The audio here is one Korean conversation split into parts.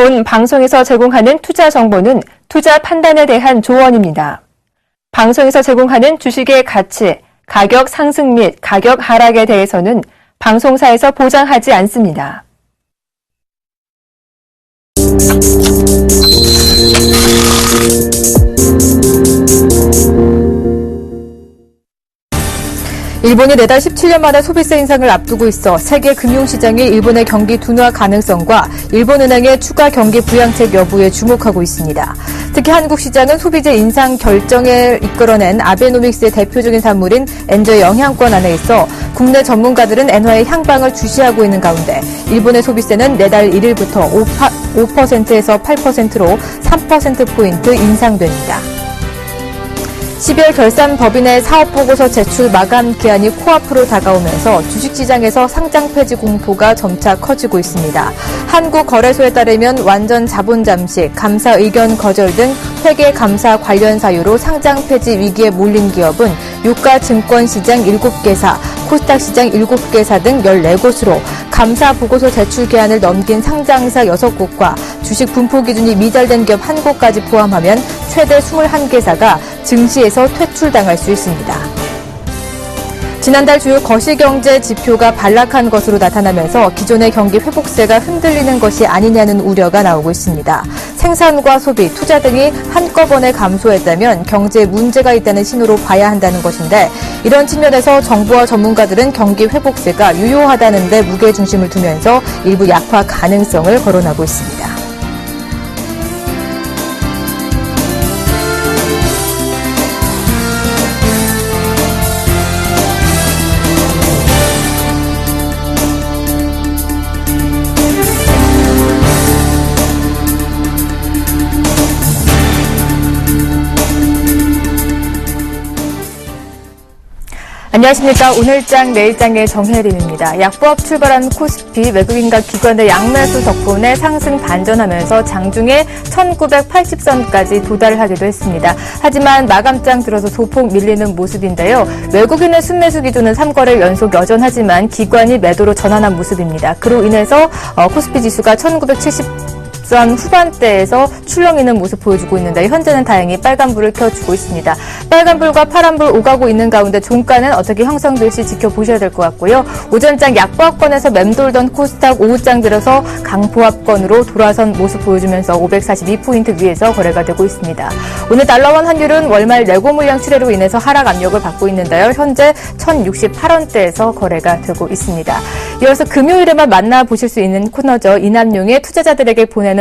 본 방송에서 제공하는 투자 정보는 투자 판단에 대한 조언입니다. 방송에서 제공하는 주식의 가치, 가격 상승 및 가격 하락에 대해서는 방송사에서 보장하지 않습니다. 일본이 내달 17년 만에 소비세 인상을 앞두고 있어 세계 금융시장이 일본의 경기 둔화 가능성과 일본은행의 추가 경기 부양책 여부에 주목하고 있습니다. 특히 한국 시장은 소비재 인상 결정을 이끌어낸 아베노믹스의 대표적인 산물인 엔저의 영향권 안에 있어 국내 전문가들은 엔화의 향방을 주시하고 있는 가운데 일본의 소비세는 내달 1일부터 5%에서 8%로 3%포인트 인상됩니다. 12월 결산법인의 사업보고서 제출 마감 기한이 코앞으로 다가오면서 주식시장에서 상장 폐지 공포가 점차 커지고 있습니다. 한국거래소에 따르면 완전 자본 잠식, 감사 의견 거절 등 회계 감사 관련 사유로 상장 폐지 위기에 몰린 기업은 유가증권시장 7개사, 코스닥시장 7개사 등 14곳으로 감사 보고서 제출 기한을 넘긴 상장사 6곳과 주식 분포 기준이 미달된 기업 1곳까지 포함하면 최대 21개사가 증시에서 퇴출당할 수 있습니다. 지난달 주요 거시경제 지표가 반락한 것으로 나타나면서 기존의 경기 회복세가 흔들리는 것이 아니냐는 우려가 나오고 있습니다. 생산과 소비, 투자 등이 한꺼번에 감소했다면 경제에 문제가 있다는 신호로 봐야 한다는 것인데 이런 측면에서 정부와 전문가들은 경기 회복세가 유효하다는 데 무게중심을 두면서 일부 약화 가능성을 거론하고 있습니다. 안녕하십니까. 오늘장 내일장의 정혜림입니다. 약보합 출발한 코스피 외국인과 기관의 양매수 덕분에 상승 반전하면서 장중에 1980선까지 도달하기도 했습니다. 하지만 마감장 들어서 소폭 밀리는 모습인데요. 외국인의 순매수 기조는 3거래일 연속 여전하지만 기관이 매도로 전환한 모습입니다. 그로 인해서 코스피 지수가 1970선 후반대에서 출렁이는 모습 보여주고 있는데 현재는 다행히 빨간불을 켜주고 있습니다. 빨간불과 파란불 오가고 있는 가운데 종가는 어떻게 형성될지 지켜보셔야 될 것 같고요. 오전장 약보합권에서 맴돌던 코스닥 오후장 들어서 강보합권으로 돌아선 모습 보여주면서 542포인트 위에서 거래가 되고 있습니다. 오늘 달러원 환율은 월말 내고 물량 출회로 인해서 하락 압력을 받고 있는데요. 현재 1068원대에서 거래가 되고 있습니다. 이어서 금요일에만 만나보실 수 있는 코너죠. 이남용의 투자자들에게 보내는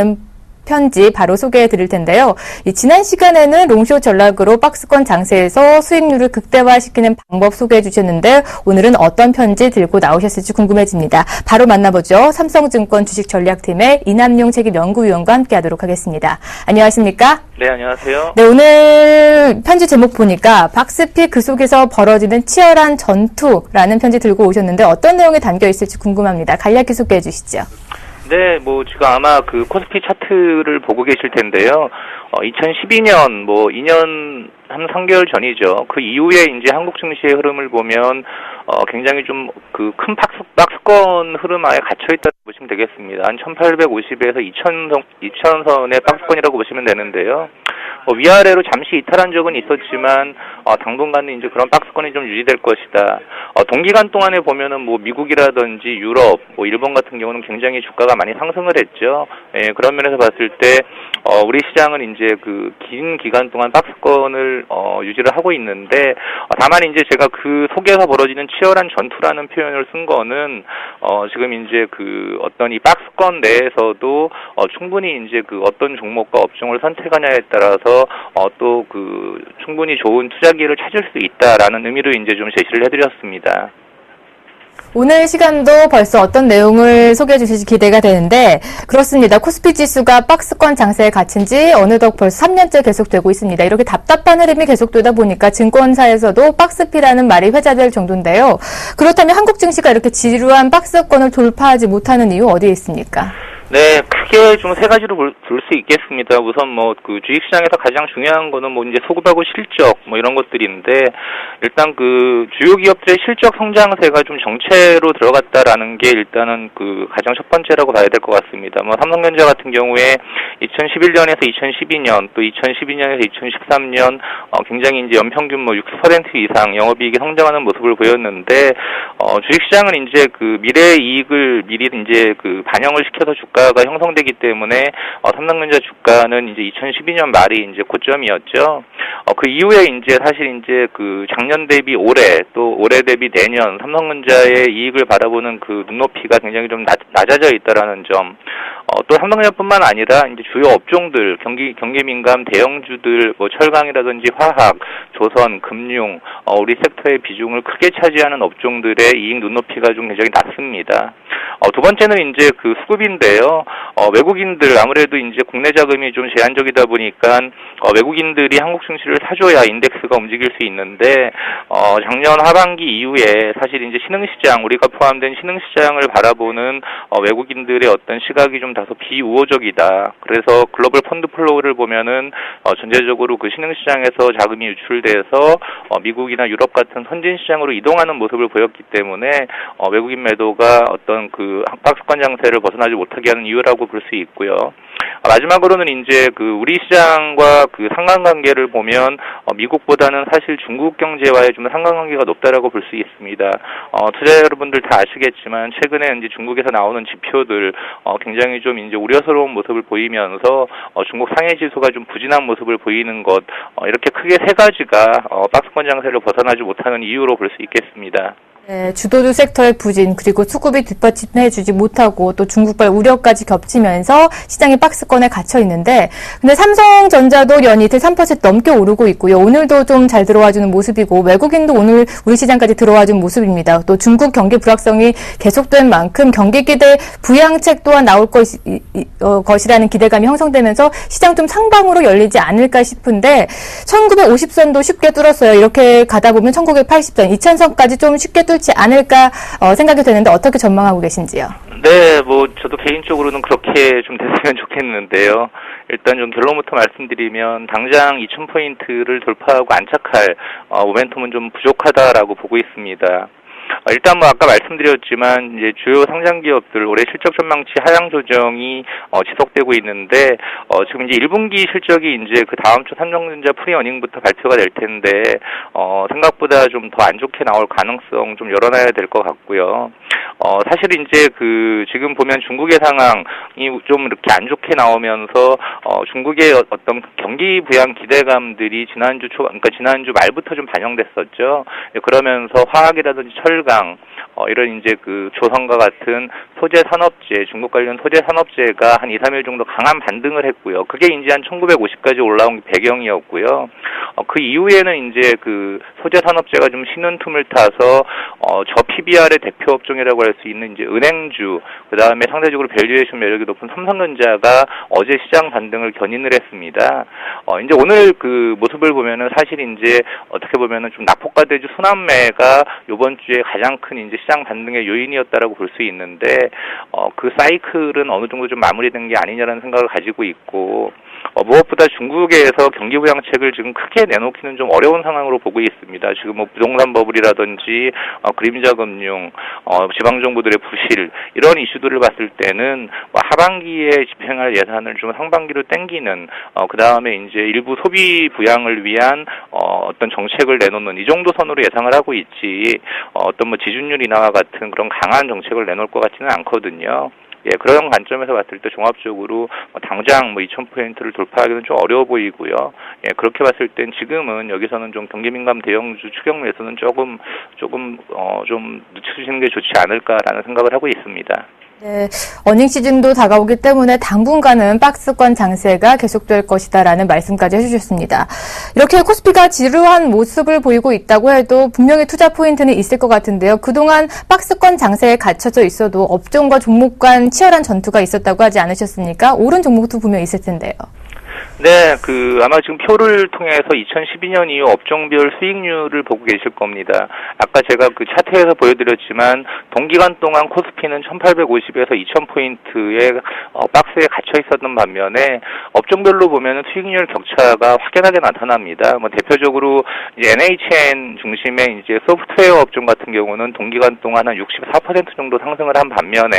편지 바로 소개해 드릴 텐데요. 지난 시간에는 롱숏 전략으로 박스권 장세에서 수익률을 극대화시키는 방법 소개해 주셨는데 오늘은 어떤 편지 들고 나오셨을지 궁금해집니다. 바로 만나보죠. 삼성증권 주식전략팀의 이남용 책임연구위원과 함께하도록 하겠습니다. 안녕하십니까? 네, 안녕하세요. 네, 오늘 편지 제목 보니까 박스피 그 속에서 벌어지는 치열한 전투라는 편지 들고 오셨는데 어떤 내용이 담겨 있을지 궁금합니다. 간략히 소개해 주시죠. 네, 지금 아마 그 코스피 차트를 보고 계실 텐데요. 2012년, 2년 한 3개월 전이죠. 그 이후에 이제 한국 증시의 흐름을 보면, 굉장히 좀 그 큰 박스권 흐름 안에 갇혀있다고 보시면 되겠습니다. 한 1850에서 2000선의 박스권이라고 보시면 되는데요. 위아래로 잠시 이탈한 적은 있었지만, 당분간은 이제 그런 박스권이 좀 유지될 것이다. 동기간 동안에 보면은 미국이라든지 유럽, 일본 같은 경우는 굉장히 주가가 많이 상승을 했죠. 예, 그런 면에서 봤을 때, 우리 시장은 이제 그 긴 기간 동안 박스권을, 유지를 하고 있는데, 다만 이제 제가 그 속에서 벌어지는 치열한 전투라는 표현을 쓴 거는, 지금 이제 그 어떤 이 박스권 내에서도, 충분히 이제 그 어떤 종목과 업종을 선택하냐에 따라서, 또 그 충분히 좋은 투자기를 찾을 수 있다라는 의미로 이제 좀 제시를 해드렸습니다. 오늘 시간도 벌써 어떤 내용을 소개해 주실지 기대가 되는데 그렇습니다. 코스피 지수가 박스권 장세에 갇힌 지 어느덧 벌써 3년째 계속되고 있습니다. 이렇게 답답한 흐름이 계속되다 보니까 증권사에서도 박스피라는 말이 회자될 정도인데요. 그렇다면 한국 증시가 이렇게 지루한 박스권을 돌파하지 못하는 이유 어디에 있습니까? 네, 크게 좀 세 가지로 볼 수 있겠습니다. 우선 그 주식시장에서 가장 중요한 거는 이제 소급하고 실적 이런 것들인데, 일단 그 주요 기업들의 실적 성장세가 좀 정체로 들어갔다라는 게 일단은 그 가장 첫 번째라고 봐야 될 것 같습니다. 삼성전자 같은 경우에 2011년에서 2012년 또 2012년에서 2013년 굉장히 이제 연평균 60% 이상 영업이익이 성장하는 모습을 보였는데, 주식시장은 이제 그 미래의 이익을 미리 이제 그 반영을 시켜서 주가가 형성되기 때문에 삼성전자 주가는 이제 2012년 말이 이제 고점이었죠. 그 이후에 이제 사실 이제 그 작년 대비 올해 또 올해 대비 내년 삼성전자의 이익을 바라보는 그 눈높이가 굉장히 좀 낮아져 있다라는 점. 또 삼성전자뿐만 아니라 이제 주요 업종들 경기 민감 대형주들 철강이라든지 화학, 조선, 금융 우리 섹터의 비중을 크게 차지하는 업종들의 이익 눈높이가 좀 굉장히 낮습니다. 두 번째는 이제 그 수급인데요. 외국인들 아무래도 이제 국내 자금이 좀 제한적이다 보니까 외국인들이 한국 증시를 사줘야 인덱스가 움직일 수 있는데 작년 하반기 이후에 사실 이제 신흥시장 우리가 포함된 신흥시장을 바라보는 외국인들의 어떤 시각이 좀 다소 비우호적이다. 그래서 글로벌 펀드 플로우를 보면은 전체적으로 그 신흥시장에서 자금이 유출돼서 미국이나 유럽 같은 선진시장으로 이동하는 모습을 보였기 때문에 외국인 매도가 어떤 그 박스권 장세를 벗어나지 못하게 하는 이유라고 볼 수 있고요. 마지막으로는 이제 그 우리 시장과 그 상관관계를 보면 미국보다는 사실 중국 경제와의 좀 상관관계가 높다라고 볼 수 있습니다. 투자 여러분들 다 아시겠지만 최근에 이제 중국에서 나오는 지표들 굉장히 좀 이제 우려스러운 모습을 보이면서 중국 상해 지수가 좀 부진한 모습을 보이는 것 이렇게 크게 세 가지가 박스권 장세를 벗어나지 못하는 이유로 볼 수 있겠습니다. 네, 주도주 섹터의 부진 그리고 수급이 뒷받침해주지 못하고 또 중국발 우려까지 겹치면서 시장이 박스권에 갇혀 있는데 근데 삼성전자도 연이틀 3% 넘게 오르고 있고요. 오늘도 좀 잘 들어와주는 모습이고 외국인도 오늘 우리 시장까지 들어와준 모습입니다. 또 중국 경기 불확성이 계속된 만큼 경기 기대 부양책 또한 나올 것이라는 기대감이 형성되면서 시장 좀 상방으로 열리지 않을까 싶은데 1950선도 쉽게 뚫었어요. 이렇게 가다 보면 1980선, 2000선까지 좀 쉽게 뚫지 않을까 생각이 되는데 어떻게 전망하고 계신지요? 네, 저도 개인적으로는 그렇게 좀 됐으면 좋겠는데요. 일단 좀 결론부터 말씀드리면 당장 2000포인트를 돌파하고 안착할 모멘텀은 좀 부족하다라고 보고 있습니다. 일단 아까 말씀드렸지만 이제 주요 상장 기업들 올해 실적 전망치 하향 조정이 지속되고 있는데 지금 이제 1분기 실적이 이제 그 다음 주 삼성전자 프리어닝부터 발표가 될 텐데 생각보다 좀 더 안 좋게 나올 가능성 좀 열어놔야 될 것 같고요. 사실 이제 그 지금 보면 중국의 상황이 좀 이렇게 안 좋게 나오면서 중국의 어떤 경기 부양 기대감들이 그러니까 지난주 말부터 좀 반영됐었죠. 그러면서 화학이라든지 철강 이런 이제 그 조선과 같은 소재 산업재, 중국 관련 소재 산업재가 한 2, 3일 정도 강한 반등을 했고요. 그게 이제 한 1950까지 올라온 배경이었고요. 그 이후에는 이제 그 소재 산업재가 좀 쉬는 틈을 타서 저 PBR의 대표 업종이라고 할 수 있는 이제 은행주, 그 다음에 상대적으로 밸류에이션 매력이 높은 삼성전자가 어제 시장 반등을 견인을 했습니다. 이제 오늘 그 모습을 보면은 사실 이제 어떻게 보면은 좀 낙폭과대주 순환매가 이번 주에 가장 큰 이제 시장 반등의 요인이었다라고 볼 수 있는데 그 사이클은 어느 정도 좀 마무리된 게 아니냐라는 생각을 가지고 있고 무엇보다 중국에서 경기 부양책을 지금 크게 내놓기는 좀 어려운 상황으로 보고 있습니다. 지금 부동산 버블이라든지 그림자 금융, 지방 정부들의 부실 이런 이슈들을 봤을 때는 하반기에 집행할 예산을 좀 상반기로 땡기는 그 다음에 이제 일부 소비 부양을 위한 어떤 정책을 내놓는 이 정도 선으로 예상을 하고 있지 어떤 지준율 인하와 같은 그런 강한 정책을 내놓을 것 같지는 않거든요. 예, 그런 관점에서 봤을 때 종합적으로 당장 2000포인트를 돌파하기는 좀 어려워 보이고요. 예, 그렇게 봤을 땐 지금은 여기서는 좀 경기 민감 대형주 추격 매수는 조금 좀 늦추시는 게 좋지 않을까라는 생각을 하고 있습니다. 네, 어닝 시즌도 다가오기 때문에 당분간은 박스권 장세가 계속될 것이다라는 말씀까지 해주셨습니다. 이렇게 코스피가 지루한 모습을 보이고 있다고 해도 분명히 투자 포인트는 있을 것 같은데요. 그동안 박스권 장세에 갇혀져 있어도 업종과 종목 간 치열한 전투가 있었다고 하지 않으셨습니까? 오른 종목도 분명히 있을 텐데요. 네, 아마 지금 표를 통해서 2012년 이후 업종별 수익률을 보고 계실 겁니다. 아까 제가 그 차트에서 보여드렸지만, 동기간 동안 코스피는 1850에서 2000포인트의 박스에 갇혀 있었던 반면에, 업종별로 보면 수익률 격차가 확연하게 나타납니다. 대표적으로 이제 NHN 중심의 이제 소프트웨어 업종 같은 경우는 동기간 동안 한 64% 정도 상승을 한 반면에,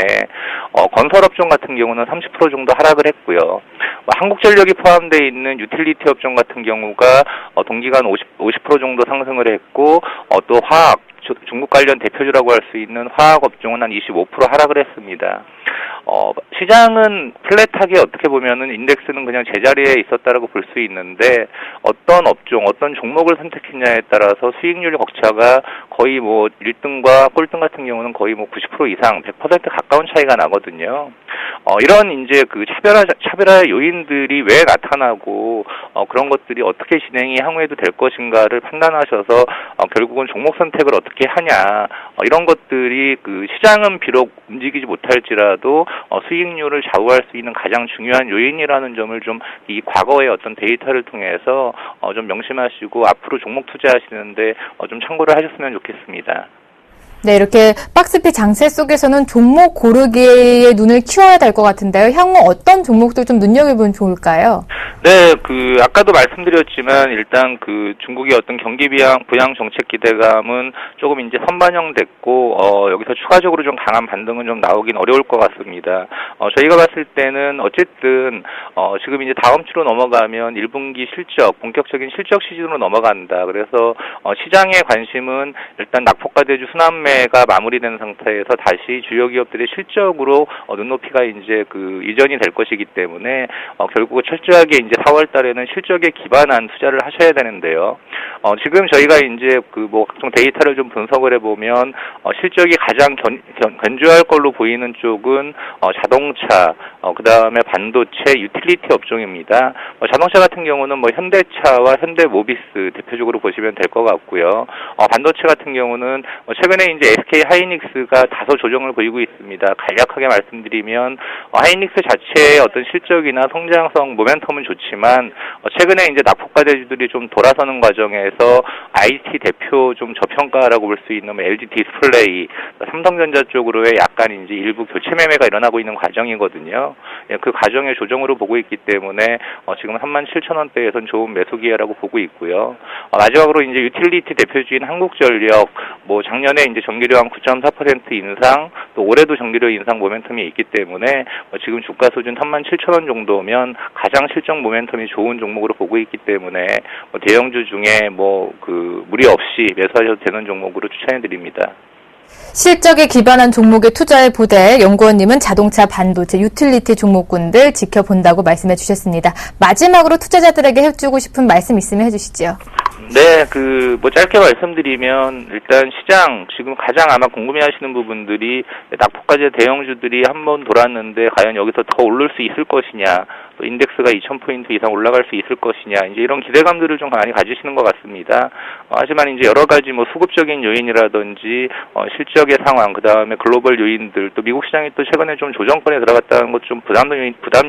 건설 업종 같은 경우는 30% 정도 하락을 했고요. 한국전력이 포함되어 있는 유틸리티 업종 같은 경우가 동기간 50% 정도 상승을 했고, 또 화학, 중국 관련 대표주라고 할 수 있는 화학 업종은 한 25% 하락을 했습니다. 시장은 플랫하게 어떻게 보면은 인덱스는 그냥 제자리에 있었다라고 볼 수 있는데, 어떤 업종, 어떤 종목을 선택했냐에 따라서 수익률 격차가 거의 1등과 꼴등 같은 경우는 거의 90% 이상, 100% 가까운 차이가 나거든요. 이런 이제 차별화 요인들이 왜 나타나고, 그런 것들이 어떻게 진행이 향후에도 될 것인가를 판단하셔서, 결국은 종목 선택을 어떻게 하냐, 이런 것들이 시장은 비록 움직이지 못할지라도, 수익률을 좌우할 수 있는 가장 중요한 요인이라는 점을 좀 이 과거의 어떤 데이터를 통해서 좀 명심하시고 앞으로 종목 투자하시는데 좀 참고를 하셨으면 좋겠습니다. 네, 이렇게 박스피 장세 속에서는 종목 고르기에 눈을 키워야 될 것 같은데요. 향후 어떤 종목들 좀 눈여겨보면 좋을까요? 네, 아까도 말씀드렸지만 일단 중국의 어떤 경기 부양 정책 기대감은 조금 이제 선반영됐고, 여기서 추가적으로 좀 강한 반등은 좀 나오긴 어려울 것 같습니다. 저희가 봤을 때는 어쨌든, 지금 이제 다음 주로 넘어가면 1분기 본격적인 실적 시즌으로 넘어간다. 그래서, 시장의 관심은 일단 낙폭과대주 순환매가 마무리된 상태에서 다시 주요 기업들의 실적으로 눈높이가 이제 이전이 될 것이기 때문에, 결국은 철저하게 이제 4월 달에는 실적에 기반한 투자를 하셔야 되는데요. 지금 저희가 이제 각종 데이터를 좀 분석을 해보면, 실적이 가장 견조할 걸로 보이는 쪽은, 자동차, 그 다음에 반도체, 유틸리티 업종입니다. 자동차 같은 경우는 현대차와 현대모비스 대표적으로 보시면 될 것 같고요. 반도체 같은 경우는 최근에 이제 SK 하이닉스가 다소 조정을 보이고 있습니다. 간략하게 말씀드리면, 하이닉스 자체의 어떤 실적이나 성장성 모멘텀은 좋지만, 최근에 이제 낙폭과대주들이 좀 돌아서는 과정에서 IT 대표 좀 저평가라고 볼 수 있는 LG 디스플레이, 삼성전자 쪽으로의 약간 이제 일부 교체 매매가 일어나고 있는 과정이거든요. 그 과정의 조정으로 보고 있기 때문에 지금 37,000원대에선 좋은 매수 기회라고 보고 있고요. 마지막으로 이제 유틸리티 대표주인 한국전력, 작년에 이제 전기료 한 9.4% 인상, 또 올해도 전기료 인상 모멘텀이 있기 때문에 지금 주가 수준 37,000원 정도면 가장 실적 모멘텀이 좋은 종목으로 보고 있기 때문에 대형주 중에 무리 없이 매수하셔도 되는 종목으로 추천해 드립니다. 실적에 기반한 종목에 투자해 보되 연구원님은 자동차, 반도체, 유틸리티 종목군들 지켜본다고 말씀해 주셨습니다. 마지막으로 투자자들에게 해주고 싶은 말씀 있으면 해주시죠. 네, 짧게 말씀드리면, 일단 시장, 지금 가장 아마 궁금해하시는 부분들이, 낙폭과제 대형주들이 한번 돌았는데, 과연 여기서 더 오를 수 있을 것이냐, 또 인덱스가 2000포인트 이상 올라갈 수 있을 것이냐, 이제 이런 기대감들을 좀 많이 가지시는 것 같습니다. 하지만 이제 여러 가지 수급적인 요인이라든지, 실적의 상황, 그 다음에 글로벌 요인들, 또 미국 시장이 또 최근에 좀 조정권에 들어갔다는 것 좀 부담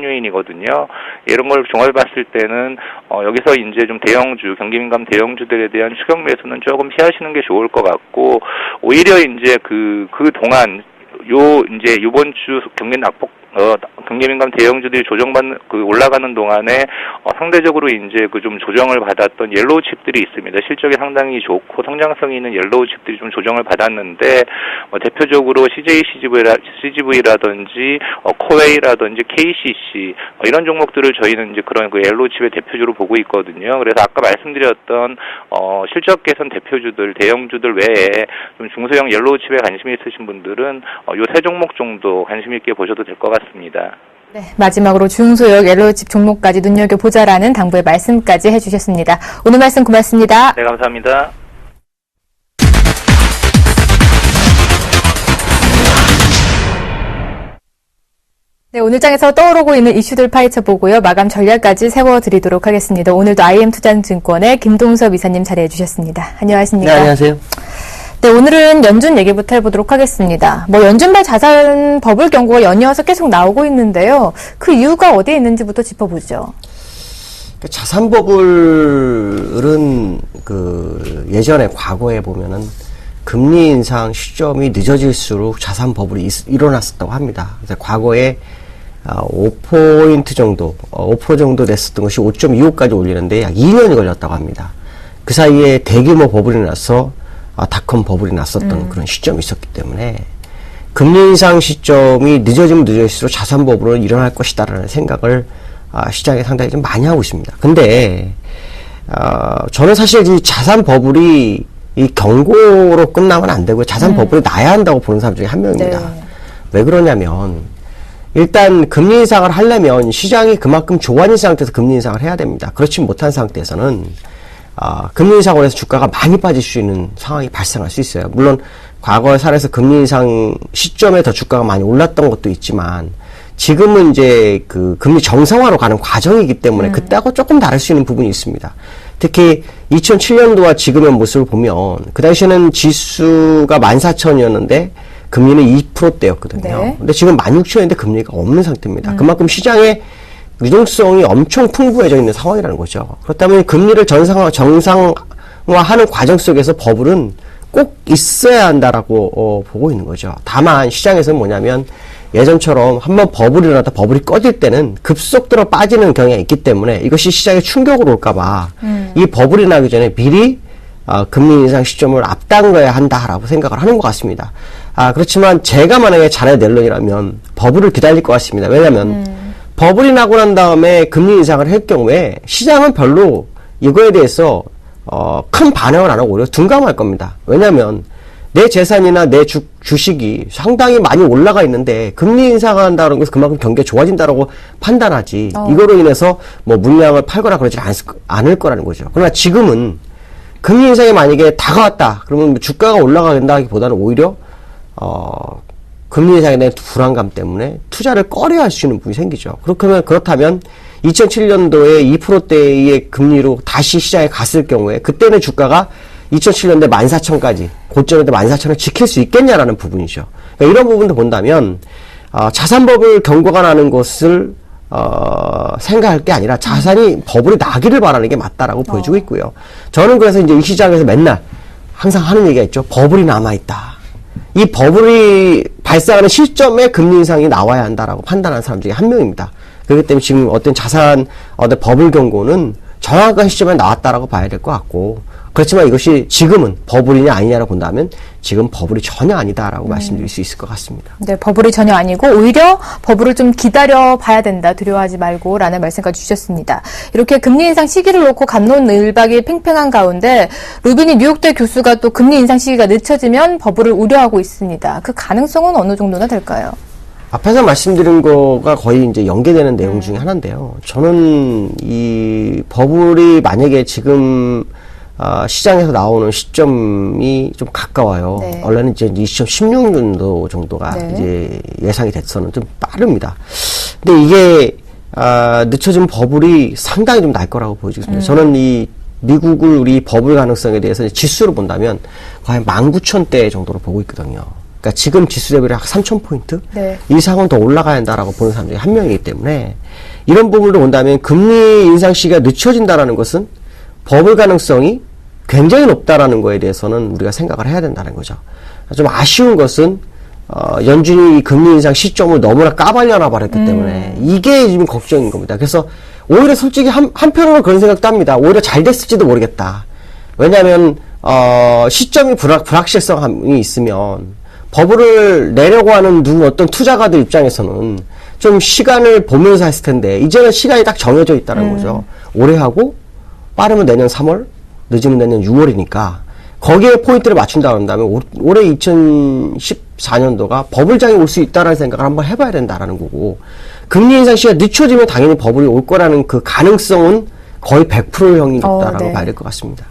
요인이거든요. 이런 걸 종합해 봤을 때는, 여기서 이제 좀 경기 민감 대형주들에 대한 추격 매수는 조금 피하시는 게 좋을 것 같고, 오히려 이제 그동안 이번 주 경기 민감 대형주들이 올라가는 동안에, 상대적으로 이제 좀 조정을 받았던 옐로우 칩들이 있습니다. 실적이 상당히 좋고 성장성이 있는 옐로우 칩들이 좀 조정을 받았는데, 대표적으로 CGV라든지, 코웨이라든지, KCC, 이런 종목들을 저희는 이제 그런 옐로우 칩의 대표주로 보고 있거든요. 그래서 아까 말씀드렸던, 실적 개선 대표주들, 대형주들 외에 좀 중소형 옐로우 칩에 관심이 있으신 분들은, 요 세 종목 정도 관심 있게 보셔도 될 것 같습니다. 네, 마지막으로 중소형 옐로우칩 종목까지 눈여겨보자라는 당부의 말씀까지 해주셨습니다. 오늘 말씀 고맙습니다. 네, 감사합니다. 네, 오늘 장에서 떠오르고 있는 이슈들 파헤쳐보고요. 마감 전략까지 세워드리도록 하겠습니다. 오늘도 IM투자증권의 김동섭 이사님 자리해 주셨습니다. 안녕하십니까? 네, 안녕하세요. 네, 오늘은 연준 얘기부터 해보도록 하겠습니다. 연준발 자산 버블 경고가 연이어서 계속 나오고 있는데요. 그 이유가 어디에 있는지부터 짚어보죠. 자산 버블은 예전에 과거에 보면은 금리 인상 시점이 늦어질수록 자산 버블이 일어났었다고 합니다. 그래서 과거에 5% 정도, 5% 정도 냈었던 것이 5.25까지 올리는데 약 2년이 걸렸다고 합니다. 그 사이에 대규모 버블이 나서 닷컴 버블이 났었던 그런 시점이 있었기 때문에 금리 인상 시점이 늦어지면 늦어질수록 자산 버블은 일어날 것이다라는 생각을 시장에 상당히 좀 많이 하고 있습니다. 근데 저는 사실 이 자산 버블이 이 경고로 끝나면 안 되고 자산 버블이 나야 한다고 보는 사람 중에 한 명입니다. 네. 왜 그러냐면 일단 금리 인상을 하려면 시장이 그만큼 좋아진 상태에서 금리 인상을 해야 됩니다. 그렇지 못한 상태에서는 금리 인상으로 해서 주가가 많이 빠질 수 있는 상황이 발생할 수 있어요. 물론 과거에 살아서 금리 인상 시점에 더 주가가 많이 올랐던 것도 있지만 지금은 이제 금리 정상화로 가는 과정이기 때문에 그때하고 조금 다를 수 있는 부분이 있습니다. 특히 2007년도와 지금의 모습을 보면 그 당시에는 지수가 14,000이었는데 금리는 2%대였거든요. 네. 근데 지금 16,000인데 금리가 없는 상태입니다. 그만큼 시장에 유동성이 엄청 풍부해져 있는 상황이라는 거죠. 그렇다면 금리를 정상화하는 과정 속에서 버블은 꼭 있어야 한다라고 보고 있는 거죠. 다만 시장에서는 뭐냐면 예전처럼 한번 버블이 일어났다 버블이 꺼질 때는 급속도로 빠지는 경향이 있기 때문에 이것이 시장에 충격으로 올까봐 이 버블이 나기 전에 미리 금리 인상 시점을 앞당겨야 한다라고 생각을 하는 것 같습니다. 그렇지만 제가 만약에 자네 넬런이라면 버블을 기다릴 것 같습니다. 왜냐하면 버블이 나고 난 다음에 금리 인상을 할 경우에 시장은 별로 이거에 대해서 큰 반응을 안 하고 오히려 둔감할 겁니다. 왜냐하면 내 재산이나 내 주식이 상당히 많이 올라가 있는데 금리 인상한다는 것은 그만큼 경기가 좋아진다라고 판단하지 이거로 인해서 뭐 물량을 팔거나 그러지 않을 거라는 거죠. 그러나 지금은 금리 인상이 만약에 다가왔다 그러면 주가가 올라가야 된다기보다는 오히려 금리 인상에 대한 불안감 때문에 투자를 꺼려 할 수 있는 부분이 생기죠. 그렇다면 2007년도에 2%대의 금리로 다시 시장에 갔을 경우에 그때는 주가가 2007년대 14,000까지 고점인데 14,000을 지킬 수 있겠냐라는 부분이죠. 그러니까 이런 부분도 본다면 자산버블 경고가 나는 것을 생각할 게 아니라 자산이 버블이 나기를 바라는 게 맞다라고 보여주고 있고요. 저는 그래서 이제 이 시장에서 맨날 항상 하는 얘기가 있죠. 버블이 남아있다. 이 버블이 발생하는 시점에 금리 인상이 나와야 한다라고 판단하는 사람 중에 한 명입니다. 그렇기 때문에 지금 어떤 버블 경고는 정확한 시점에 나왔다라고 봐야 될 것 같고, 그렇지만 이것이 지금은 버블이냐 아니냐라고 본다면 지금 버블이 전혀 아니다라고 말씀드릴 수 있을 것 같습니다. 네, 버블이 전혀 아니고 오히려 버블을 좀 기다려 봐야 된다. 두려워하지 말고 라는 말씀까지 주셨습니다. 이렇게 금리 인상 시기를 놓고 갑론을박이 팽팽한 가운데 루비니 뉴욕대 교수가 또 금리 인상 시기가 늦춰지면 버블을 우려하고 있습니다. 그 가능성은 어느 정도나 될까요? 앞에서 말씀드린 거가 거의 이제 연계되는 내용 중에 하나인데요. 저는 이 버블이 만약에 지금 시장에서 나오는 시점이 좀 가까워요. 네. 원래는 이제 2016년도 정도가 네. 이제 예상이 됐어는 좀 빠릅니다. 근데 이게 늦춰진 버블이 상당히 좀 날 거라고 보여지겠습니다. 저는 이 미국을 우리 버블 가능성에 대해서 지수로 본다면 거의 19,000대 정도로 보고 있거든요. 그러니까 지금 지수 레벨이 약 3,000포인트 네. 이상은 더 올라가야 한다라고 보는 사람 중에 한 명이기 때문에 이런 부분으로 본다면 금리 인상 시기가 늦춰진다라는 것은 버블 가능성이 굉장히 높다라는 거에 대해서는 우리가 생각을 해야 된다는 거죠. 좀 아쉬운 것은 연준이 금리 인상 시점을 너무나 까발려나 버렸기 때문에 이게 지금 걱정인 겁니다. 그래서 오히려 솔직히 한편으로 그런 생각도 합니다. 오히려 잘 됐을지도 모르겠다. 왜냐하면 시점이 불확실성이 있으면 버블을 내려고 하는 어떤 투자가들 입장에서는 좀 시간을 보면서 했을 텐데 이제는 시간이 딱 정해져 있다는 거죠. 올해 하고 빠르면 내년 3월, 늦으면 내년 6월이니까 거기에 포인트를 맞춘다 그런다면 올해 2014년도가 버블장이 올 수 있다는 생각을 한번 해봐야 된다라는 거고, 금리 인상 시기가 늦춰지면 당연히 버블이 올 거라는 그 가능성은 거의 100%의 확률이 있다라고 네. 봐야 될 것 같습니다.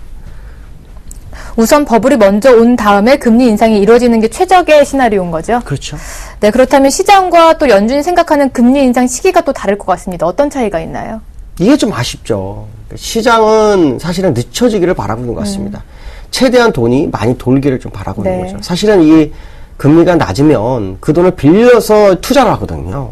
우선 버블이 먼저 온 다음에 금리 인상이 이루어지는 게 최적의 시나리오인 거죠? 그렇죠. 네, 그렇다면 시장과 또 연준이 생각하는 금리 인상 시기가 또 다를 것 같습니다. 어떤 차이가 있나요? 이게 좀 아쉽죠. 시장은 사실은 늦춰지기를 바라고 있는 것 같습니다. 최대한 돈이 많이 돌기를 좀 바라고 있는 네. 거죠. 사실은 이 금리가 낮으면 그 돈을 빌려서 투자를 하거든요.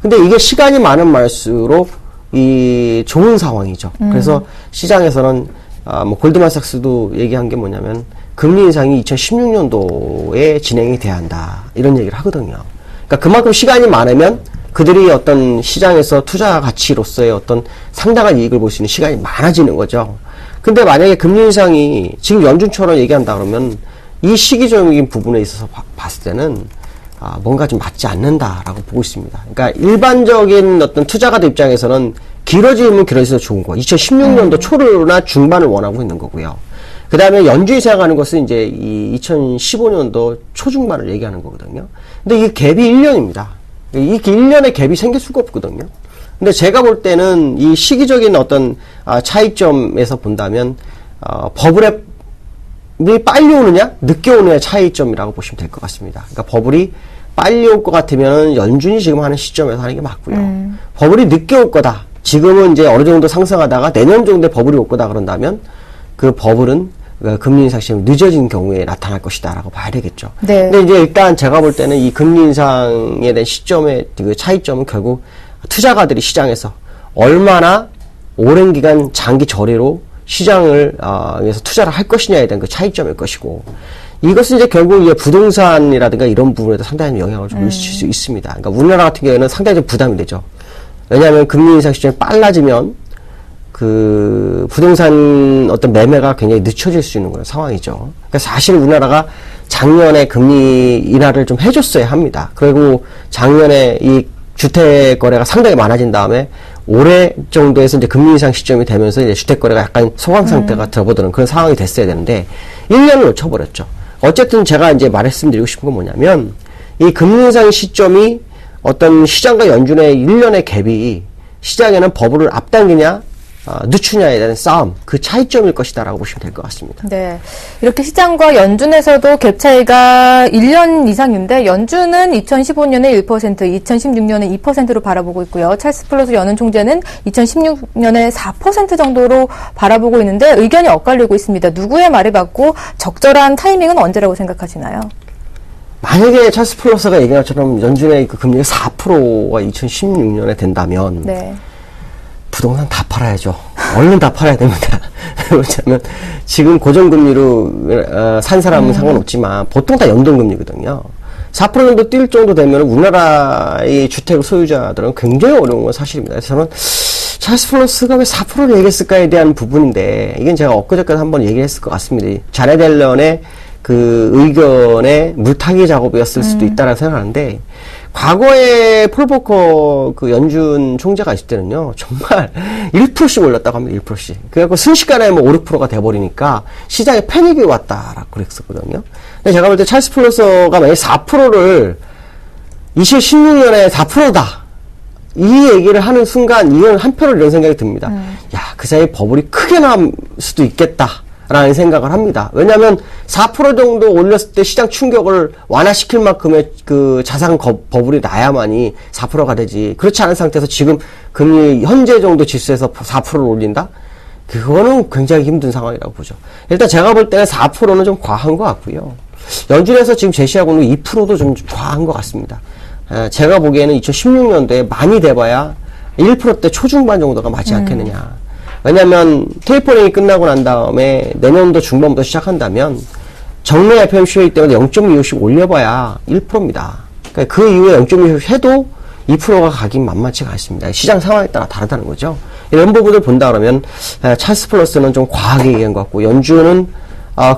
근데 이게 시간이 많은 말수록 이 좋은 상황이죠. 그래서 시장에서는 뭐 골드만삭스도 얘기한 게 뭐냐면 금리 인상이 2016년도에 진행이 돼야 한다 이런 얘기를 하거든요. 그러니까 그만큼 시간이 많으면 그들이 어떤 시장에서 투자 가치로서의 어떤 상당한 이익을 볼 수 있는 시간이 많아지는 거죠. 근데 만약에 금리 인상이 지금 연준처럼 얘기한다 그러면 이 시기적인 부분에 있어서 봤을 때는 뭔가 좀 맞지 않는다라고 보고 있습니다. 그러니까 일반적인 어떤 투자가들 입장에서는 길어지면 길어져서 좋은 거. 2016년도 초나 중반을 원하고 있는 거고요. 그 다음에 연준이 생각하는 것은 이제 이 2015년도 초중반을 얘기하는 거거든요. 근데 이게 갭이 1년입니다. 이 1년의 갭이 생길 수가 없거든요. 근데 제가 볼 때는 이 시기적인 어떤 차이점에서 본다면 버블의 빨리 오느냐 늦게 오느냐 차이점이라고 보시면 될 것 같습니다. 그러니까 버블이 빨리 올 것 같으면 연준이 지금 하는 시점에서 하는 게 맞고요. 버블이 늦게 올 거다. 지금은 이제 어느 정도 상승하다가 내년 정도에 버블이 올 거다 그런다면 그 버블은 금리 인상 시점이 늦어진 경우에 나타날 것이다라고 봐야 되겠죠. 네. 근데 이제 일단 제가 볼 때는 이 금리 인상에 대한 시점의 그 차이점은 결국 투자가들이 시장에서 얼마나 오랜 기간 장기 저리로 시장을 위해서 투자를 할 것이냐에 대한 그 차이점일 것이고, 이것은 이제 결국 이제 부동산이라든가 이런 부분에도 상당히 영향을 좀 미칠 수 있습니다. 그러니까 우리나라 같은 경우에는 상당히 좀 부담이 되죠. 왜냐하면 금리 인상 시점이 빨라지면 그 부동산 어떤 매매가 굉장히 늦춰질 수 있는 그런 상황이죠. 그러니까 사실 우리나라가 작년에 금리 인하를 좀 해줬어야 합니다. 그리고 작년에 이 주택 거래가 상당히 많아진 다음에 올해 정도에서 이제 금리 인상 시점이 되면서 이제 주택 거래가 약간 소강 상태가 들어보드는 그런 상황이 됐어야 되는데 1년을 놓쳐버렸죠. 어쨌든 제가 이제 말씀드리고 싶은 건 뭐냐면 이 금리 인상 시점이 어떤 시장과 연준의 1년의 갭이 시장에는 버블을 앞당기냐 늦추냐에 대한 싸움, 그 차이점일 것이다라고 보시면 될 것 같습니다. 네. 이렇게 시장과 연준에서도 갭 차이가 1년 이상인데 연준은 2015년에 1%, 2016년에 2%로 바라보고 있고요. 찰스 플러스 연은 총재는 2016년에 4% 정도로 바라보고 있는데 의견이 엇갈리고 있습니다. 누구의 말을 받고 적절한 타이밍은 언제라고 생각하시나요? 만약에 찰스 플러스가 얘기한 것처럼 연준의 그 금리가 4%가 2016년에 된다면 네. 부동산 다 팔아야죠. 얼른 다 팔아야 됩니다. 왜냐하면 지금 고정금리로 산 사람은 상관없지만 보통 다 연동금리거든요. 4% 정도 뛸 정도 되면 우리나라의 주택 소유자들은 굉장히 어려운 건 사실입니다. 그래서 저는 찰스 플러스가 왜 4%를 얘기했을까에 대한 부분인데, 이건 제가 엊그저께 한번 얘기했을 것 같습니다. 자넷 옐런의 그 의견의 물타기 작업이었을 수도 있다라고 생각하는데, 과거에 폴 보커 그 연준 총재가 있을 때는요, 정말 1%씩 올랐다고 합니다, 1%씩. 그래갖고 순식간에 뭐 5, 6%가 돼버리니까 시장에 패닉이 왔다라고 그랬었거든요. 근데 제가 볼 때 찰스 플러스가 만약에 4%를 2016년에 4%다. 이 얘기를 하는 순간 이건 한편으로 이런 생각이 듭니다. 야, 그 사이에 버블이 크게 날 수도 있겠다. 라는 생각을 합니다. 왜냐하면 4% 정도 올렸을 때 시장 충격을 완화시킬 만큼의 그 자산 버블이 나야만이 4%가 되지. 그렇지 않은 상태에서 지금 금리 현재 정도 지수에서 4%를 올린다? 그거는 굉장히 힘든 상황이라고 보죠. 일단 제가 볼 때는 4%는 좀 과한 것 같고요. 연준에서 지금 제시하고 있는 2%도 좀 과한 것 같습니다. 제가 보기에는 2016년도에 많이 돼봐야 1%대 초중반 정도가 맞지 않겠느냐. 왜냐면 테이퍼링이 끝나고 난 다음에 내년도 중반부터 시작한다면 정례 FOMC 때문에 0.25씩 올려봐야 1%입니다. 그러니까 그 이후에 0.25씩 해도 2%가 가긴 만만치가 않습니다. 시장 상황에 따라 다르다는 거죠. 이런 부분을 본다 그러면 찰스 플러스는 좀 과하게 얘기한 것 같고, 연준은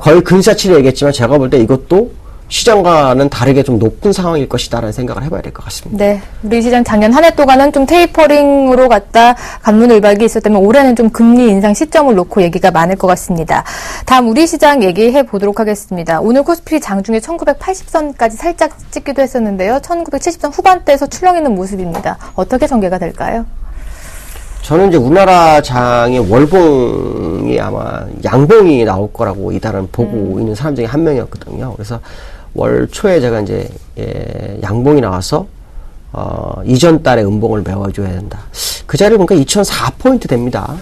거의 근사치를 얘기했지만 제가 볼 때 이것도 시장과는 다르게 좀 높은 상황일 것이다라는 생각을 해봐야 될 것 같습니다. 네, 우리 시장 작년 한 해 동안은 좀 테이퍼링으로 갔다 관문을박이 있었다면 올해는 좀 금리 인상 시점을 놓고 얘기가 많을 것 같습니다. 다음 우리 시장 얘기해 보도록 하겠습니다. 오늘 코스피 장중에 1980선까지 살짝 찍기도 했었는데요. 1970선 후반대에서 출렁이는 모습입니다. 어떻게 전개가 될까요? 저는 이제 우리나라 장의 월봉이 아마 양봉이 나올 거라고 이달은 보고 있는 사람 중에 한 명이었거든요. 그래서 월 초에 제가 이제 양봉이 나와서 이전 달에 음봉을 메워줘야 된다. 그 자리를 보니까 2004포인트 됩니다.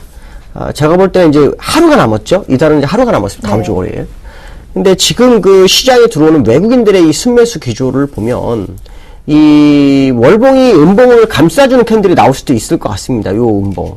제가 볼 때는 이제 하루가 남았죠. 이달은 이제 하루가 남았습니다. 다음 주 월요일. 근데 지금 그 시장에 들어오는 외국인들의 이 순매수 기조를 보면 이 월봉이 음봉을 감싸주는 캔들이 나올 수도 있을 것 같습니다. 요 음봉.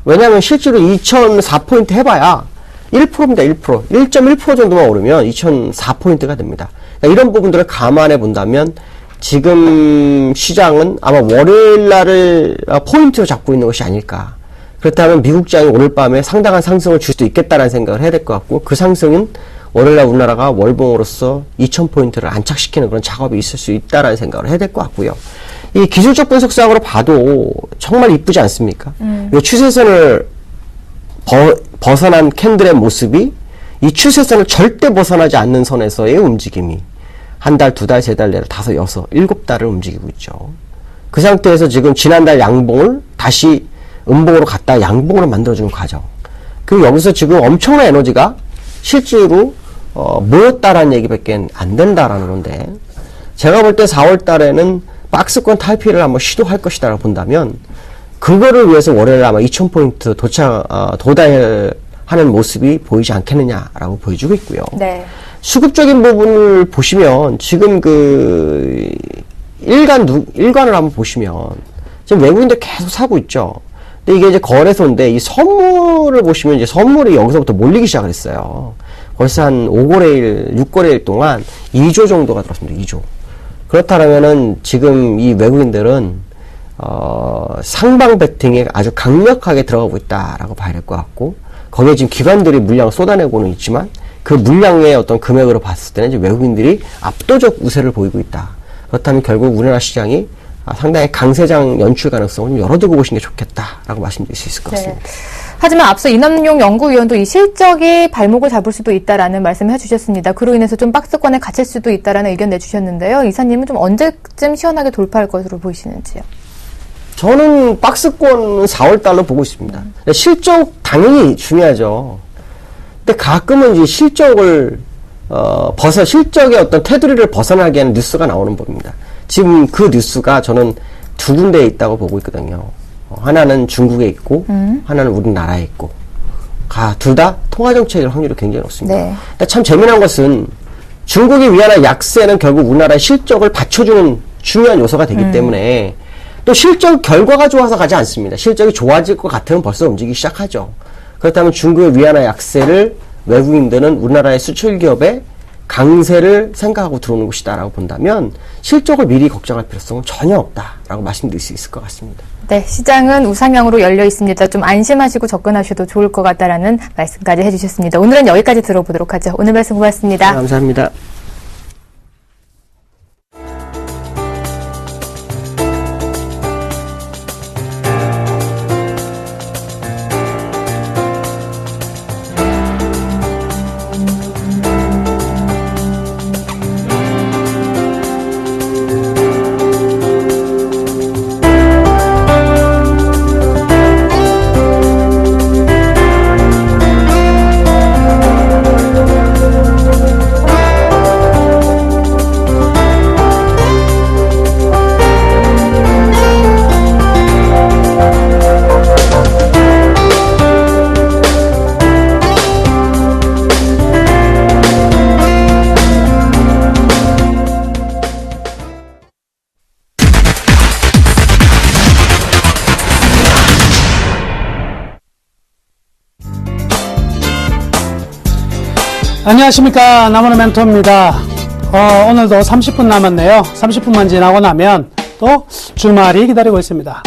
왜냐하면 실제로 2004포인트 해봐야 1%입니다. 1%. 1.1% 정도만 오르면 2004포인트가 됩니다. 그러니까 이런 부분들을 감안해 본다면 지금 시장은 아마 월요일 날을 포인트로 잡고 있는 것이 아닐까. 그렇다면 미국장이 오늘 밤에 상당한 상승을 줄 수도 있겠다라는 생각을 해야 될 것 같고, 그 상승은 월요일날 우리나라가 월봉으로서 2000포인트를 안착시키는 그런 작업이 있을 수 있다라는 생각을 해야 될 것 같고요. 이 기술적 분석상으로 봐도 정말 이쁘지 않습니까? 이 추세선을 벗어난 캔들의 모습이 이 추세선을 절대 벗어나지 않는 선에서의 움직임이 한 달, 두 달, 세 달, 네 달, 다섯, 여섯, 일곱 달을 움직이고 있죠. 그 상태에서 지금 지난달 양봉을 다시 음봉으로 갔다 양봉으로 만들어주는 과정. 그리고 여기서 지금 엄청난 에너지가 실제로 모였다라는 얘기밖에 안 된다라는 건데, 제가 볼 때 4월 달에는 박스권 탈피를 한번 시도할 것이다라고 본다면 그거를 위해서 월요일 아마 2000포인트 도달하는 모습이 보이지 않겠느냐라고 보여주고 있고요. 네. 수급적인 부분을 보시면 지금 그 일간을 한번 보시면 지금 외국인들 계속 사고 있죠. 근데 이게 이제 거래소인데 이 선물을 보시면 이제 선물이 여기서부터 몰리기 시작을 했어요. 벌써 한 5거래일, 6거래일 동안 2조 정도가 들었습니다. 2조. 그렇다면은 지금 이 외국인들은 상방 베팅에 아주 강력하게 들어가고 있다라고 봐야 될 것 같고, 거기에 지금 기관들이 물량을 쏟아내고는 있지만 그 물량의 어떤 금액으로 봤을 때는 이제 외국인들이 압도적 우세를 보이고 있다. 그렇다면 결국 우리나라 시장이 상당히 강세장 연출 가능성을 좀 열어두고 보시는 게 좋겠다라고 말씀드릴 수 있을 것 같습니다. 네. 하지만 앞서 이남용 연구위원도 이 실적이 발목을 잡을 수도 있다라는 말씀을 해주셨습니다. 그로 인해서 좀 박스권에 갇힐 수도 있다라는 의견 내주셨는데요. 이사님은 좀 언제쯤 시원하게 돌파할 것으로 보이시는지요? 저는 박스권은 4월달로 보고 있습니다. 실적 당연히 중요하죠. 근데 가끔은 이제 실적의 어떤 테두리를 벗어나게 하는 뉴스가 나오는 법입니다. 지금 그 뉴스가 저는 두 군데에 있다고 보고 있거든요. 하나는 중국에 있고, 하나는 우리나라에 있고, 둘 다 통화정책일 확률이 굉장히 높습니다. 네. 근데 참 재미난 것은 중국이 위안화 약세는 결국 우리나라의 실적을 받쳐주는 중요한 요소가 되기 때문에 또 실적 결과가 좋아서 가지 않습니다. 실적이 좋아질 것 같으면 벌써 움직이기 시작하죠. 그렇다면 중국의 위안화 약세를 외국인들은 우리나라의 수출 기업의 강세를 생각하고 들어오는 것이다라고 본다면 실적을 미리 걱정할 필요성은 전혀 없다라고 말씀드릴 수 있을 것 같습니다. 네, 시장은 우상향으로 열려 있습니다. 좀 안심하시고 접근하셔도 좋을 것 같다라는 말씀까지 해주셨습니다. 오늘은 여기까지 들어보도록 하죠. 오늘 말씀 고맙습니다. 네, 감사합니다. 안녕하십니까, 나무는 멘토입니다. 오늘도 30분 남았네요. 30분만 지나고 나면 또 주말이 기다리고 있습니다.